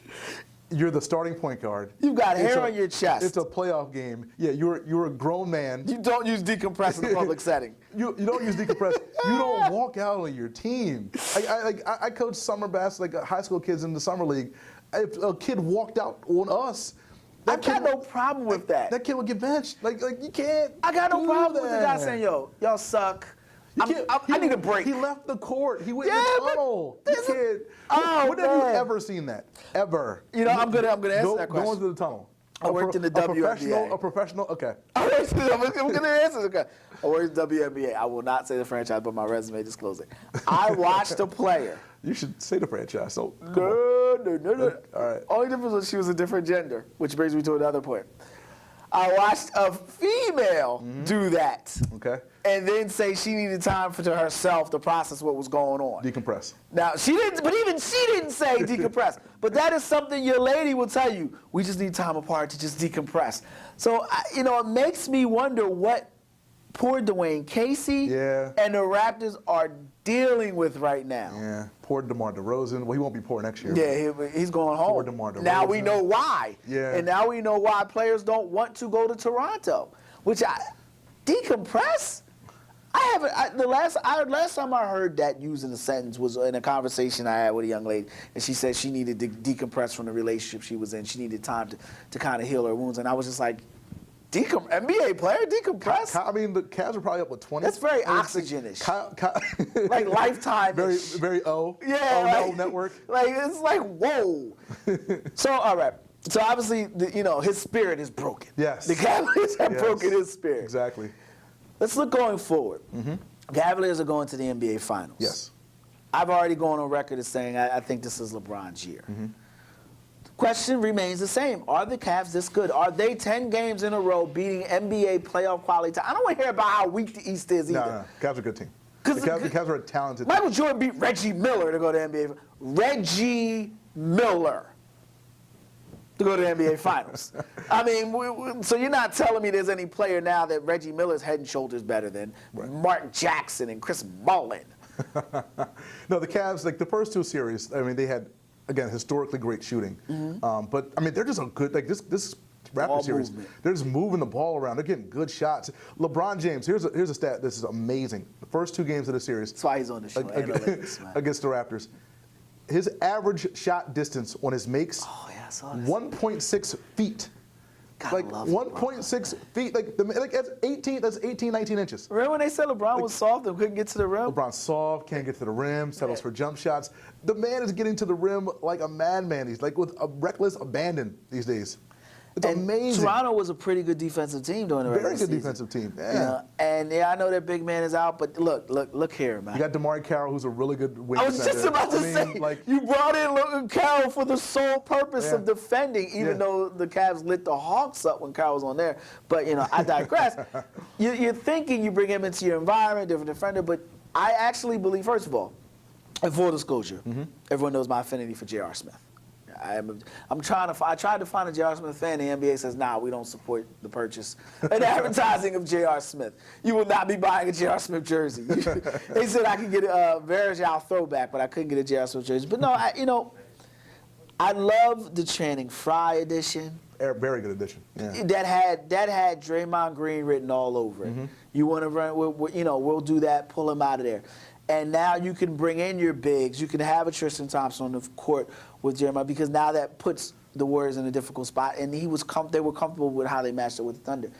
You're the starting point guard. You've got hair on your chest. It's a playoff game. Yeah, you're a grown man. You don't use decompress in a public setting. You don't use decompress. You don't walk out on your team. I coach summer basketball, like high school kids in the summer league. If a kid walked out on us, I got no problem with that. That kid would get benched. Like you can't. I got no problem with the guy that. saying, "Y'all suck. I need a break." He left the court. He went in the tunnel. When have you ever seen that? Ever? I'm gonna answer that question. Go into the tunnel. I worked in the WNBA. A professional. Okay. I'm gonna answer the I worked in the WNBA. I will not say the franchise, but my resume discloses it. I watched a player. You should say the franchise. So No. All right. Only difference was she was a different gender, which brings me to another point. I watched a female do that. Okay. And then say she needed time for herself to process what was going on. Decompress. Now, she didn't, but even she didn't say decompress. But that is something your lady will tell you. We just need time apart to just decompress. So, it makes me wonder what poor Dwayne Casey and the Raptors are dealing with right now. Yeah, poor DeMar DeRozan. Well, he won't be poor next year. Yeah, he's going home. Poor DeMar DeRozan. Now we know why. Yeah. And now we know why players don't want to go to Toronto. Decompress? The last time I heard that used in a sentence was in a conversation I had with a young lady, and she said she needed to decompress from the relationship she was in. She needed time to kind of heal her wounds, and I was just like, NBA player, decompress. I mean, the Cavs are probably up with 20. That's very I mean, oxygen-ish. Like Lifetime. Very O. Yeah, O like, network. Like it's like whoa. So all right. So obviously, his spirit is broken. Yes. The Cavaliers have broken his spirit. Exactly. Let's look going forward. Cavaliers are going to the NBA Finals. Yes. I've already gone on record as saying I think this is LeBron's year. The question remains the same. Are the Cavs this good? Are they 10 games in a row beating NBA playoff quality? I don't want to hear about how weak the East is either. No. Cavs are a good team. The Cavs are a talented team. Michael Jordan beat Reggie Miller to go to NBA. Reggie Miller to go to the NBA Finals. I mean, so you're not telling me there's any player now that Reggie Miller's head and shoulders better than Mark Jackson and Chris Mullin. No, the Cavs, like the first two series, I mean, they had, again, historically great shooting. But, I mean, they're just a good, like this Raptor Ball series, movement. they're just moving the ball around. They're getting good shots. LeBron James, here's a stat. This is amazing. The first two games of the series. That's why he's on the show. Against the Raptors. His average shot distance on his makes, Oh, yeah, I saw this. 1.6 feet. Gotta Like love 1.6 feet. Like that's 18, 19 inches. Remember when they said LeBron was soft and couldn't get to the rim? LeBron's soft, can't get to the rim, settles for jump shots. The man is getting to the rim like a madman. He's like with a reckless abandon these days. It's And amazing. Toronto was a pretty good defensive team during the regular Very good season. defensive team. Yeah. You know, and yeah, I know that big man is out, but look here, man. You got DeMar Carroll, who's a really good wing I was defender. just about to I mean, say, like, you brought in Carroll for the sole purpose of Yeah. defending, even Yeah. though the Cavs lit the Hawks up when Carroll was on there. But, I digress. You're thinking you bring him into your environment, different defender, but I actually believe, first of all, in full disclosure, everyone knows my affinity for J.R. Smith. I tried to find a J.R. Smith fan. The NBA says, nah, we don't support the purchase and advertising of J.R. Smith. You will not be buying a J.R. Smith jersey. They said I could get a Varejao throwback, but I couldn't get a J.R. Smith jersey. But no, I love the Channing Frye edition. very good addition. Yeah. That had Draymond Green written all over it. You want to run, we'll do that, pull him out of there. And now you can bring in your bigs. You can have a Tristan Thompson on the court with Jeremiah because now that puts the Warriors in a difficult spot. And they were comfortable with how they matched it with the Thunder.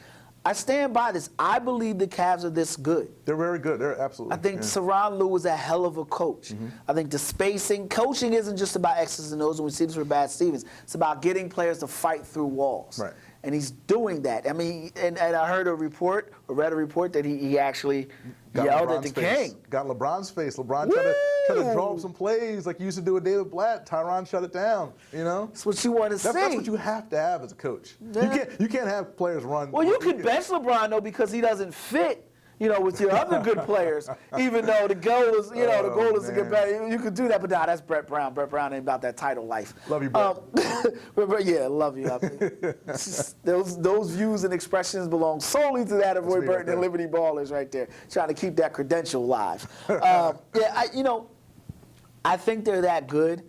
I stand by this. I believe the Cavs are this good. They're very good. They're absolutely. I think Tyronn Lue was a hell of a coach. I think the spacing, coaching isn't just about X's and O's, and we see this with Brad Stevens. It's about getting players to fight through walls. Right. And he's doing that. I mean, and I heard a report, or read a report that he actually yelled at the King. Got LeBron's face. LeBron tried to draw up some plays like you used to do with David Blatt. Tyronn shut it down. That's what you want to see. That's what you have to have as a coach. Yeah. You can't have players run. Well, you could bench LeBron though because he doesn't fit. With your other good players, even though the goal is, the goal is to get better. You could do that, but nah, that's Brett Brown. Brett Brown ain't about that title life. Love you, Brett. Yeah, love you. Those views and expressions belong solely to that of Roy Burton and Liberty Ballers right there, trying to keep that credential live. I think they're that good,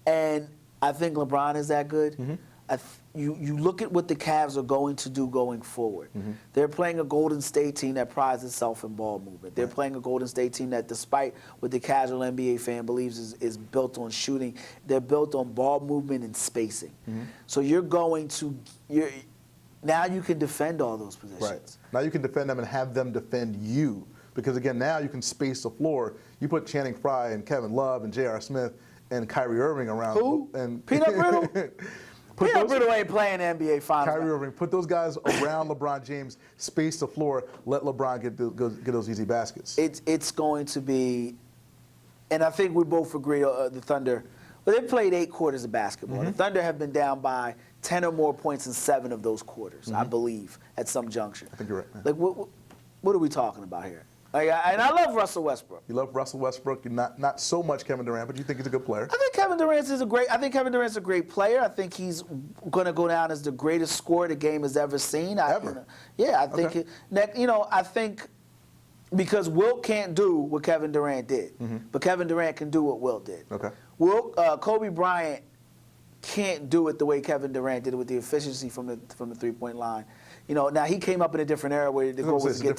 and I think LeBron is that good. You look at what the Cavs are going to do going forward. They're playing a Golden State team that prides itself in ball movement. They're playing a Golden State team that, despite what the casual NBA fan believes is built on shooting, they're built on ball movement and spacing. So now you can defend all those positions. Right. Now you can defend them and have them defend you. Because, again, now you can space the floor. You put Channing Frye and Kevin Love and J.R. Smith and Kyrie Irving around. Who? And Peanut Brittle? Peanut Brittle ain't playing NBA Finals. Kyrie Irving, put those guys around LeBron James, space the floor, let LeBron get those easy baskets. It's going to be, and I think we both agree, the Thunder, well, they've played 8 quarters of basketball. The Thunder have been down by 10 or more points in 7 of those quarters, I believe, at some juncture. I think you're right. Yeah. Like, what are we talking about here? And I love Russell Westbrook. You love Russell Westbrook. You're not so much Kevin Durant, but you think he's a good player. I think Kevin Durant's a great player. I think he's going to go down as the greatest scorer the game has ever seen. Ever? I think I think because Wilt can't do what Kevin Durant did, but Kevin Durant can do what Wilt did. Okay. Kobe Bryant can't do it the way Kevin Durant did it with the efficiency from the 3-point line. Now he came up in a different era where the goal was to get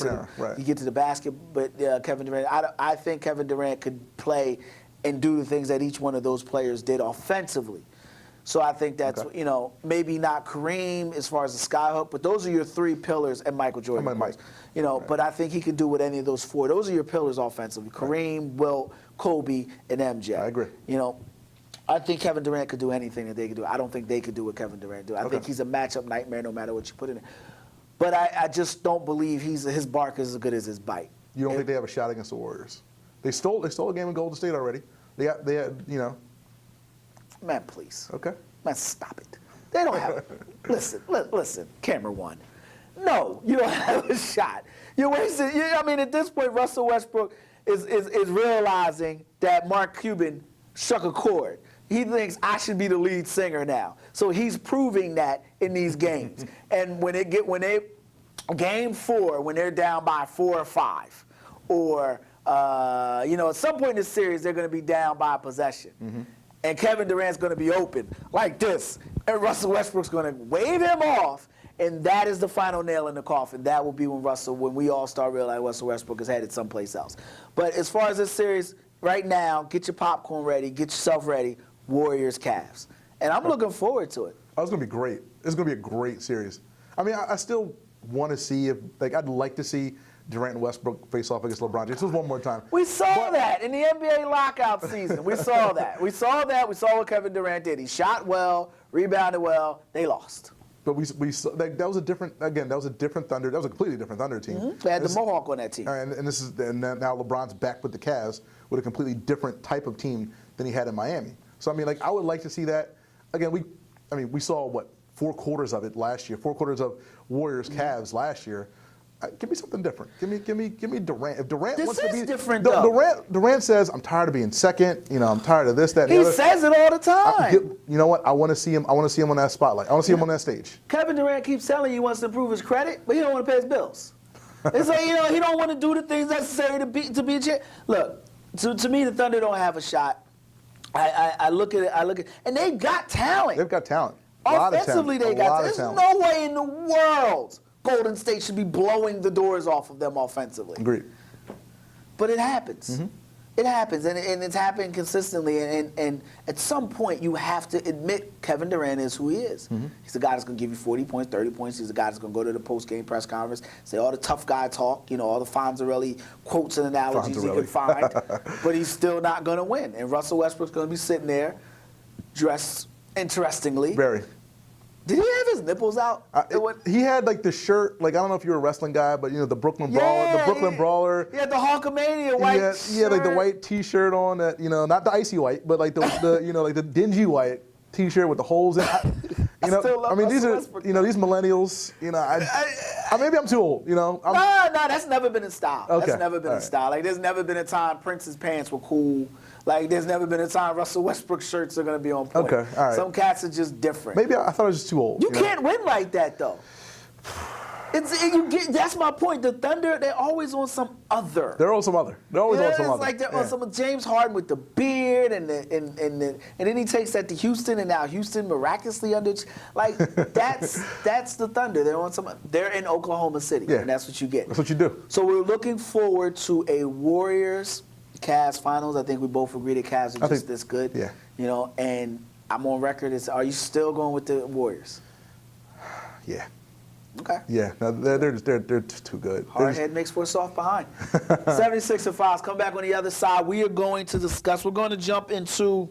to the basket, but Kevin Durant, I think Kevin Durant could play and do the things that each one of those players did offensively. So I think that's, Okay. you know, maybe not Kareem as far as the skyhook, but those are your 3 pillars, and Michael Jordan. I'm like of course. You know, but I think he can do with any of those 4. Those are your pillars offensively. Kareem, Wilt, Kobe, and MJ. I agree. You know, I think Kevin Durant could do anything that they could do. I don't think they could do what Kevin Durant do. I think he's a matchup nightmare no matter what you put in it. But I just don't believe his bark is as good as his bite. You don't think they have a shot against the Warriors? They stole a game in Golden State already. They had, you know. Man, please. Okay. Man, stop it. They don't have. listen, camera one. No, you don't have a shot. You're wasting. I mean, at this point, Russell Westbrook is realizing that Mark Cuban struck a chord. He thinks I should be the lead singer now. So he's proving that in these games. And when game 4, when they're down by 4 or 5, or you know, at some point in the series they're going to be down by a possession. And Kevin Durant's going to be open like this, and Russell Westbrook's going to wave him off, and that is the final nail in the coffin. That will be when we all start realizing Russell Westbrook is headed someplace else. But as far as this series, right now, get your popcorn ready, get yourself ready, Warriors, Cavs. And I'm looking forward to it. Oh, it's going to be great. It's going to be a great series. I mean, I still want to see if, like, I'd like to see Durant and Westbrook face off against LeBron James just one more time. We saw that in the NBA lockout season. We saw that. We saw what Kevin Durant did. He shot well, rebounded well. They lost. But we saw, that was a different, again, that was a different Thunder. That was a completely different Thunder team. They had the Mohawk on that team. And now LeBron's back with the Cavs with a completely different type of team than he had in Miami. So I mean, like, I would like to see that. Again, we saw what, 4 quarters of it last year. 4 quarters of Warriors Cavs last year. Give me something different. Give me Durant. If Durant This wants to is be different, though. Durant says, I'm tired of being second. You know, I'm tired of this, that, and the He other. says it all the time. You know what? I want to see him. I want to see him on that spotlight. I want to see him on that stage. Kevin Durant keeps telling you he wants to improve his credit, but he don't want to pay his bills. It's like, you know, he don't want to do the things necessary to be a champ. Look, to me, the Thunder don't have a shot. I look at it, and they've got talent. They've got talent. A lot of talent. Offensively, they A got lot of talent. talent. There's no way in the world Golden State should be blowing the doors off of them offensively. Agreed. But it happens. It happens, and it's happened consistently. And at some point, you have to admit Kevin Durant is who he is. He's the guy that's going to give you 40 points, 30 points. He's the guy that's going to go to the post-game press conference, say all the tough guy talk, you know, all the Fonzarelli quotes and analogies he can find. But he's still not going to win. And Russell Westbrook's going to be sitting there, dressed interestingly. Very. Did he have his nipples out? He had like the shirt, like, I don't know if you're a wrestling guy, but you know, the Brooklyn Brawler. He had the Hulkamania white shirt. He had like the white T-shirt on that, you know, not the icy white, but like the you know, like the dingy white T-shirt with the holes in it. You know, I mean, these are, you know, these millennials, you know, maybe I'm too old, you know. No, that's never been in style. Okay. That's never been in style. Like, there's never been a time Prince's pants were cool. Like, there's never been a time Russell Westbrook shirts are going to be on point. Okay, all right. Some cats are just different. Maybe I thought I was just too old. You know? can't win like that, though. That's my point. The Thunder, they're always on some other. They're on some other. They're always on some other. It's like they're on some James Harden with the beard, and then he takes that to Houston, and now Houston miraculously like that's the Thunder. They're on some. They're in Oklahoma City, and that's what you get. That's what you do. So we're looking forward to a Warriors Cavs finals. I think we both agree that Cavs are just this good. Yeah. You know, and I'm on record. Are you still going with the Warriors? Yeah. Okay. Yeah, no, they're too good. Hard head makes for a soft behind. 76 and Files. Come back on the other side. We are going to discuss. We're going to jump into.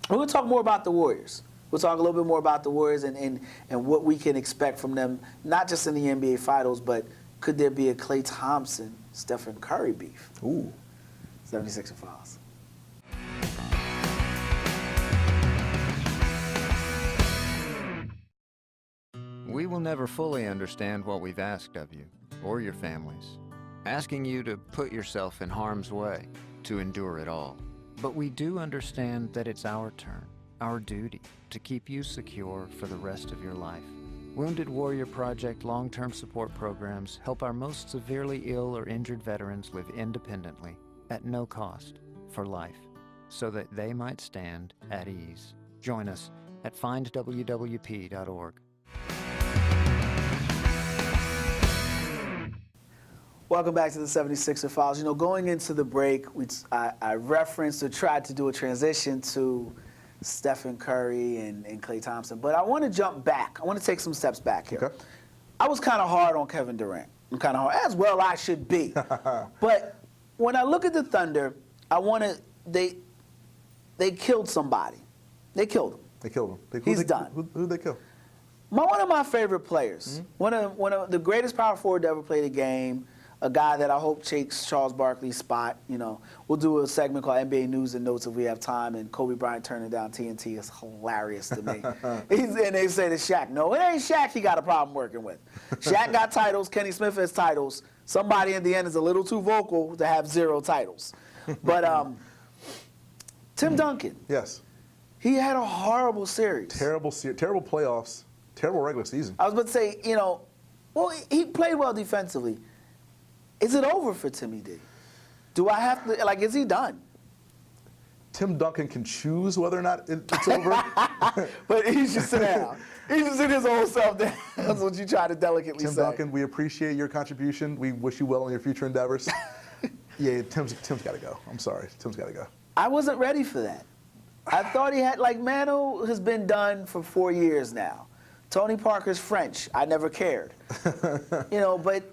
We're going to talk more about the Warriors. We'll talk a little bit more about the Warriors and what we can expect from them, not just in the NBA Finals, but could there be a Klay Thompson, Stephen Curry beef? Ooh. 76 and Files. We will never fully understand what we've asked of you, or your families, asking you to put yourself in harm's way, to endure it all. But we do understand that it's our turn, our duty, to keep you secure for the rest of your life. Wounded Warrior Project long-term support programs help our most severely ill or injured veterans live independently, at no cost, for life, so that they might stand at ease. Join us at findwwp.org. Welcome back to the 76er Files. You know, going into the break, I referenced or tried to do a transition to Stephen Curry and Klay Thompson. But I want to jump back. I want to take some steps back here. Okay. I was kind of hard on Kevin Durant. I'm kind of hard, as well I should be. But when I look at the Thunder, I want to, they killed somebody. They killed him. They killed him. He's done. Who'd they kill? One of my favorite players, one of the greatest power forward to ever play the game, a guy that I hope takes Charles Barkley's spot. You know, we'll do a segment called NBA News and Notes if we have time, and Kobe Bryant turning down TNT is hilarious to me. And they say to Shaq, no, it ain't Shaq he got a problem working with. Shaq got titles, Kenny Smith has titles. Somebody in the end is a little too vocal to have 0 titles. But Tim Duncan. Yes. He had a horrible series. Terrible playoffs. Terrible regular season. I was about to say, you know, well, he played well defensively. Is it over for Timmy D? Do I have to, like, is he done? Tim Duncan can choose whether or not it's over. But he should sit down. He should sit his own self down. That's what you try to delicately Tim say. Duncan, we appreciate your contribution. We wish you well in your future endeavors. Yeah, Tim's got to go. I'm sorry. Tim's got to go. I wasn't ready for that. I thought he had, like, Manu has been done for 4 years now. Tony Parker's French. I never cared. You know, but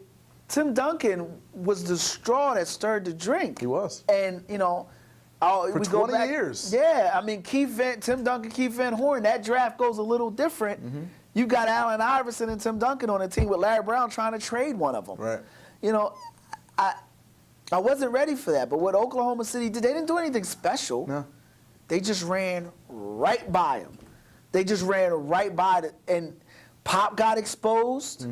Tim Duncan was the straw that stirred the drink. He was. And, you know, for we 20 go back, years. Yeah, I mean, Tim Duncan, Keith Van Horn, that draft goes a little different. You got Allen Iverson and Tim Duncan on a team with Larry Brown trying to trade one of them. Right. You know, I wasn't ready for that. But what Oklahoma City did, they didn't do anything special. No. They just ran right by him. They just ran right by it. And Pop got exposed.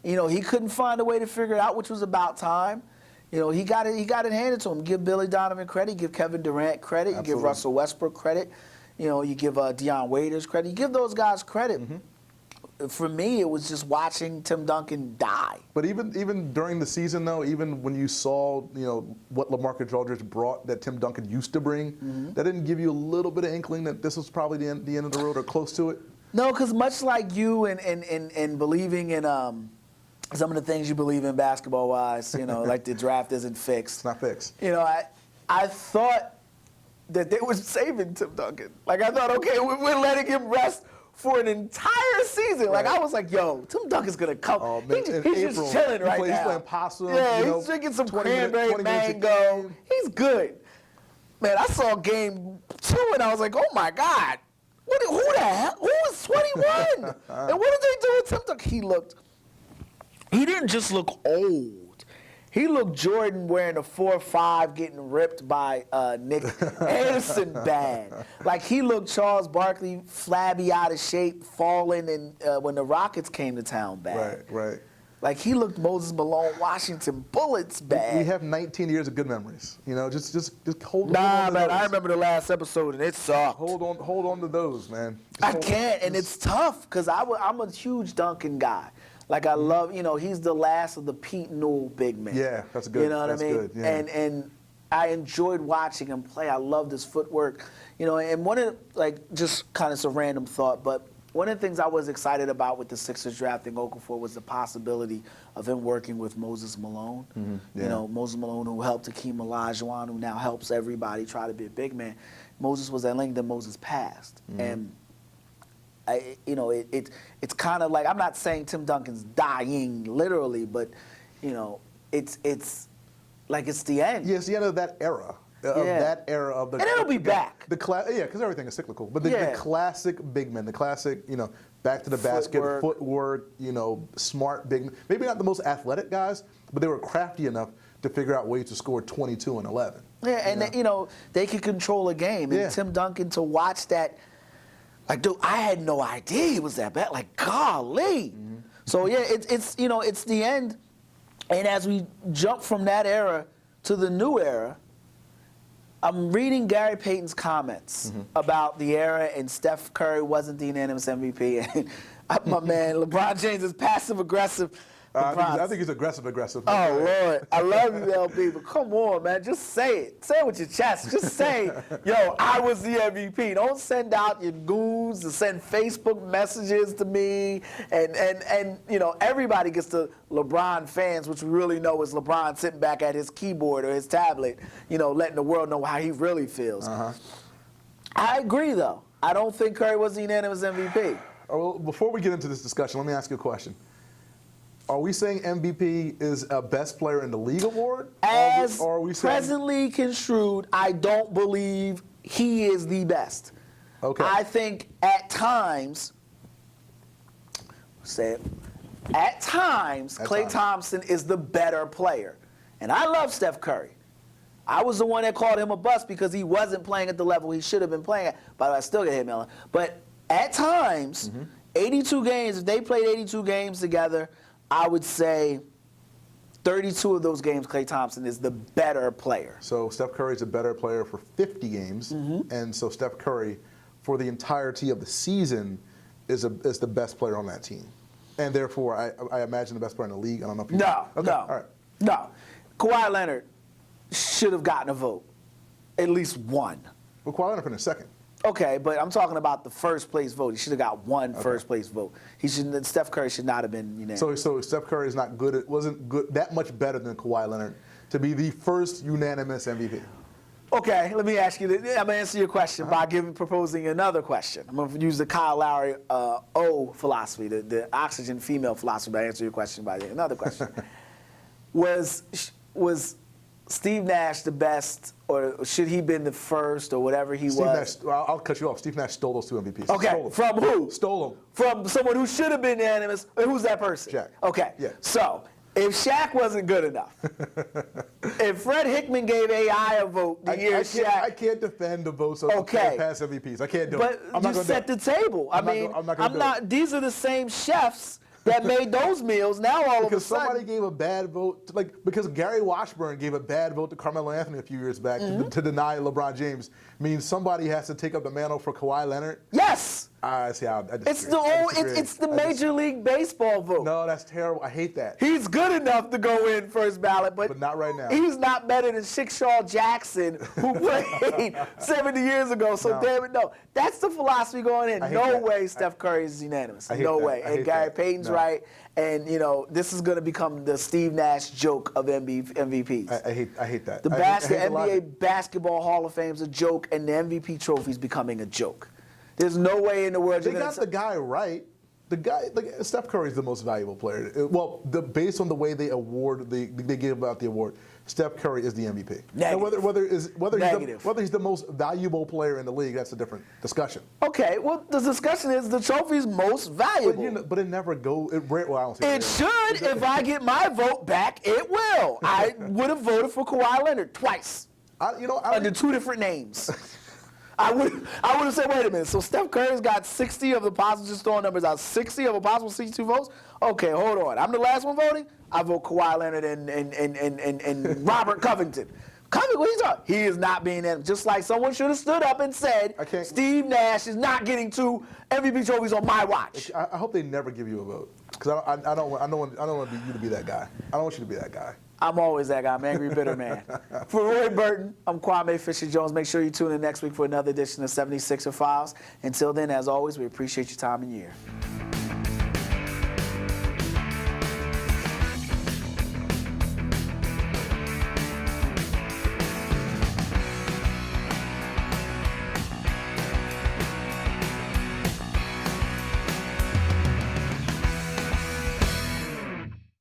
You know, he couldn't find a way to figure it out, which was about time. You know, he got it handed to him. Give Billy Donovan credit. Give Kevin Durant credit. You give Russell Westbrook credit. You know, you give Deion Waiters credit. You give those guys credit. For me, it was just watching Tim Duncan die. But even during the season, though, even when you saw, you know, what LaMarcus Aldridge brought that Tim Duncan used to bring, that didn't give you a little bit of inkling that this was probably the end of the road or close to it? No, because much like you and believing in some of the things you believe in basketball-wise, you know, like the draft isn't fixed. It's not fixed. You know, I thought that they were saving Tim Duncan. Like, I thought, okay, we're letting him rest for an entire season. Like, I was like, yo, Tim Duncan's going to come. Oh, man, he's just chilling right now. He's playing possum. Yeah, you know, he's drinking some 20 minutes- cranberry 20 minutes a mango. game. He's good. Man, I saw game 2, and I was like, oh, my God. Who the hell? Who was 21? And what did they do with Tim Duncan? He didn't just look old. He looked Jordan wearing a 4-5 getting ripped by Nick Anderson bad. Like, he looked Charles Barkley flabby, out of shape, falling when the Rockets came to town bad. Right. Like, he looked Moses Malone, Washington Bullets bad. We have 19 years of good memories. You know, just hold on to man, those. I remember the last episode, and it sucked. Hold on to those, man. I can't, and it's tough, because I'm a huge Duncan guy. Like, I love, you know, he's the last of the Pete Newell big men. Yeah, that's good. You know what I mean? Good, yeah. And I enjoyed watching him play. I loved his footwork. You know, and one of, like, just kind of some random thought, but one of the things I was excited about with the Sixers drafting Okafor was the possibility of him working with Moses Malone. Yeah. You know, Moses Malone, who helped Hakeem Olajuwon, who now helps everybody try to be a big man. Moses was at Lincoln, Moses passed. And you know, it's kind of like, I'm not saying Tim Duncan's dying literally, but, you know, it's like it's the end. Yeah, it's the end of that era. That era of the. And it'll be back. Yeah, because everything is cyclical. But the classic big men, the classic, you know, back to the basket, footwork, you know, smart big men. Maybe not the most athletic guys, but they were crafty enough to figure out ways to score 22 and 11. Yeah, and you know, they could control a game. And Tim Duncan, to watch that. Like, dude, I had no idea he was that bad. Like, golly. So, yeah, it's you know, it's the end. And as we jump from that era to the new era, I'm reading Gary Payton's comments about the era, and Steph Curry wasn't the unanimous MVP. And my man, LeBron James is passive-aggressive. I think he's aggressive. Oh, Lord. I love you, LB, but come on, man. Just say it. Say it with your chest. Just say, yo, I was the MVP. Don't send out your goons to send Facebook messages to me. And you know, everybody gets to LeBron fans, which we really know is LeBron sitting back at his keyboard or his tablet, you know, letting the world know how he really feels. I agree, though. I don't think Curry was the unanimous MVP. Well, before we get into this discussion, let me ask you a question. Are we saying MVP is a best player in the league award? As or are we saying, presently construed, I don't believe he is the best. Okay. I think at times, Klay Thompson is the better player. And I love Steph Curry. I was the one that called him a bust because he wasn't playing at the level he should have been playing at. By the way, I still get hit, Mellon. But at times, 82 games, if they played 82 games together, I would say 32 of those games, Klay Thompson is the better player. So Steph Curry is a better player for 50 games, and so Steph Curry, for the entirety of the season, is the best player on that team. And therefore, I imagine the best player in the league. I don't know if you All right. No. Kawhi Leonard should have gotten a vote, at least one. Well, Kawhi Leonard finished second. Okay, but I'm talking about the first place vote. He should have got one first place vote. Steph Curry should not have been unanimous. So Steph Curry is not good. Wasn't good that much better than Kawhi Leonard to be the first unanimous MVP. Okay, let me ask you. I'm gonna answer your question by proposing another question. I'm gonna use the Kyle Lowry O philosophy, the oxygen female philosophy. But I answer your question by another question. Was Steve Nash the best, or should he been the first, or whatever he was? Nash, I'll cut you off. Steve Nash stole those 2 MVPs. Okay, from who? Stole them. From someone who should have been unanimous. Who's that person? Shaq. Okay. Yeah. So, if Shaq wasn't good enough, if Fred Hickman gave AI a vote the year Shaq... I can't defend the votes of past MVPs. I can't do it. But you set the table. I'm not gonna do it. These are the same chefs that made those meals. Now all of a sudden, somebody gave a bad vote, because Gary Washburn gave a bad vote to Carmelo Anthony a few years back to deny LeBron James, means somebody has to take up the mantle for Kawhi Leonard. Yes. I see how It's the Major League Baseball vote. No, that's terrible. I hate that. He's good enough to go in first ballot, but not right now. He's not better than Chickshaw Jackson, who played 70 years ago. So damn it, no. That's the philosophy going in. No way Steph Curry is unanimous. No way. And Gary Payton's right. And this is going to become the Steve Nash joke of MVPs. I hate that. The NBA Basketball Hall of Fame is a joke, and the MVP trophy is becoming a joke. There's no way in the world they got the guy right. The guy, Steph Curry is the most valuable player. Well, based on the way they award, they give out the award, Steph Curry is the MVP. Negative. And whether he's the most valuable player in the league, that's a different discussion. Okay, well, the discussion is the trophy's most valuable. But it never goes. Well, I don't see it should. If I get my vote back, it will. I would have voted for Kawhi Leonard twice. Under 2 different names. I would have said, wait a minute, so Steph Curry's got 60 of the possible, just throwing numbers out, 60 of the possible 62 votes? Okay, hold on. I'm the last one voting? I vote Kawhi Leonard and Robert Covington. What are you talking? He is not being in. Just like someone should have stood up and said, Steve Nash is not getting 2 MVP trophies on my watch. I hope they never give you a vote, because I don't want you to be that guy. I don't want you to be that guy. I'm always that guy. I'm angry, bitter man. For Roy Burton, I'm Kwame Fisher-Jones. Make sure you tune in next week for another edition of 76er Files. Until then, as always, we appreciate your time and year.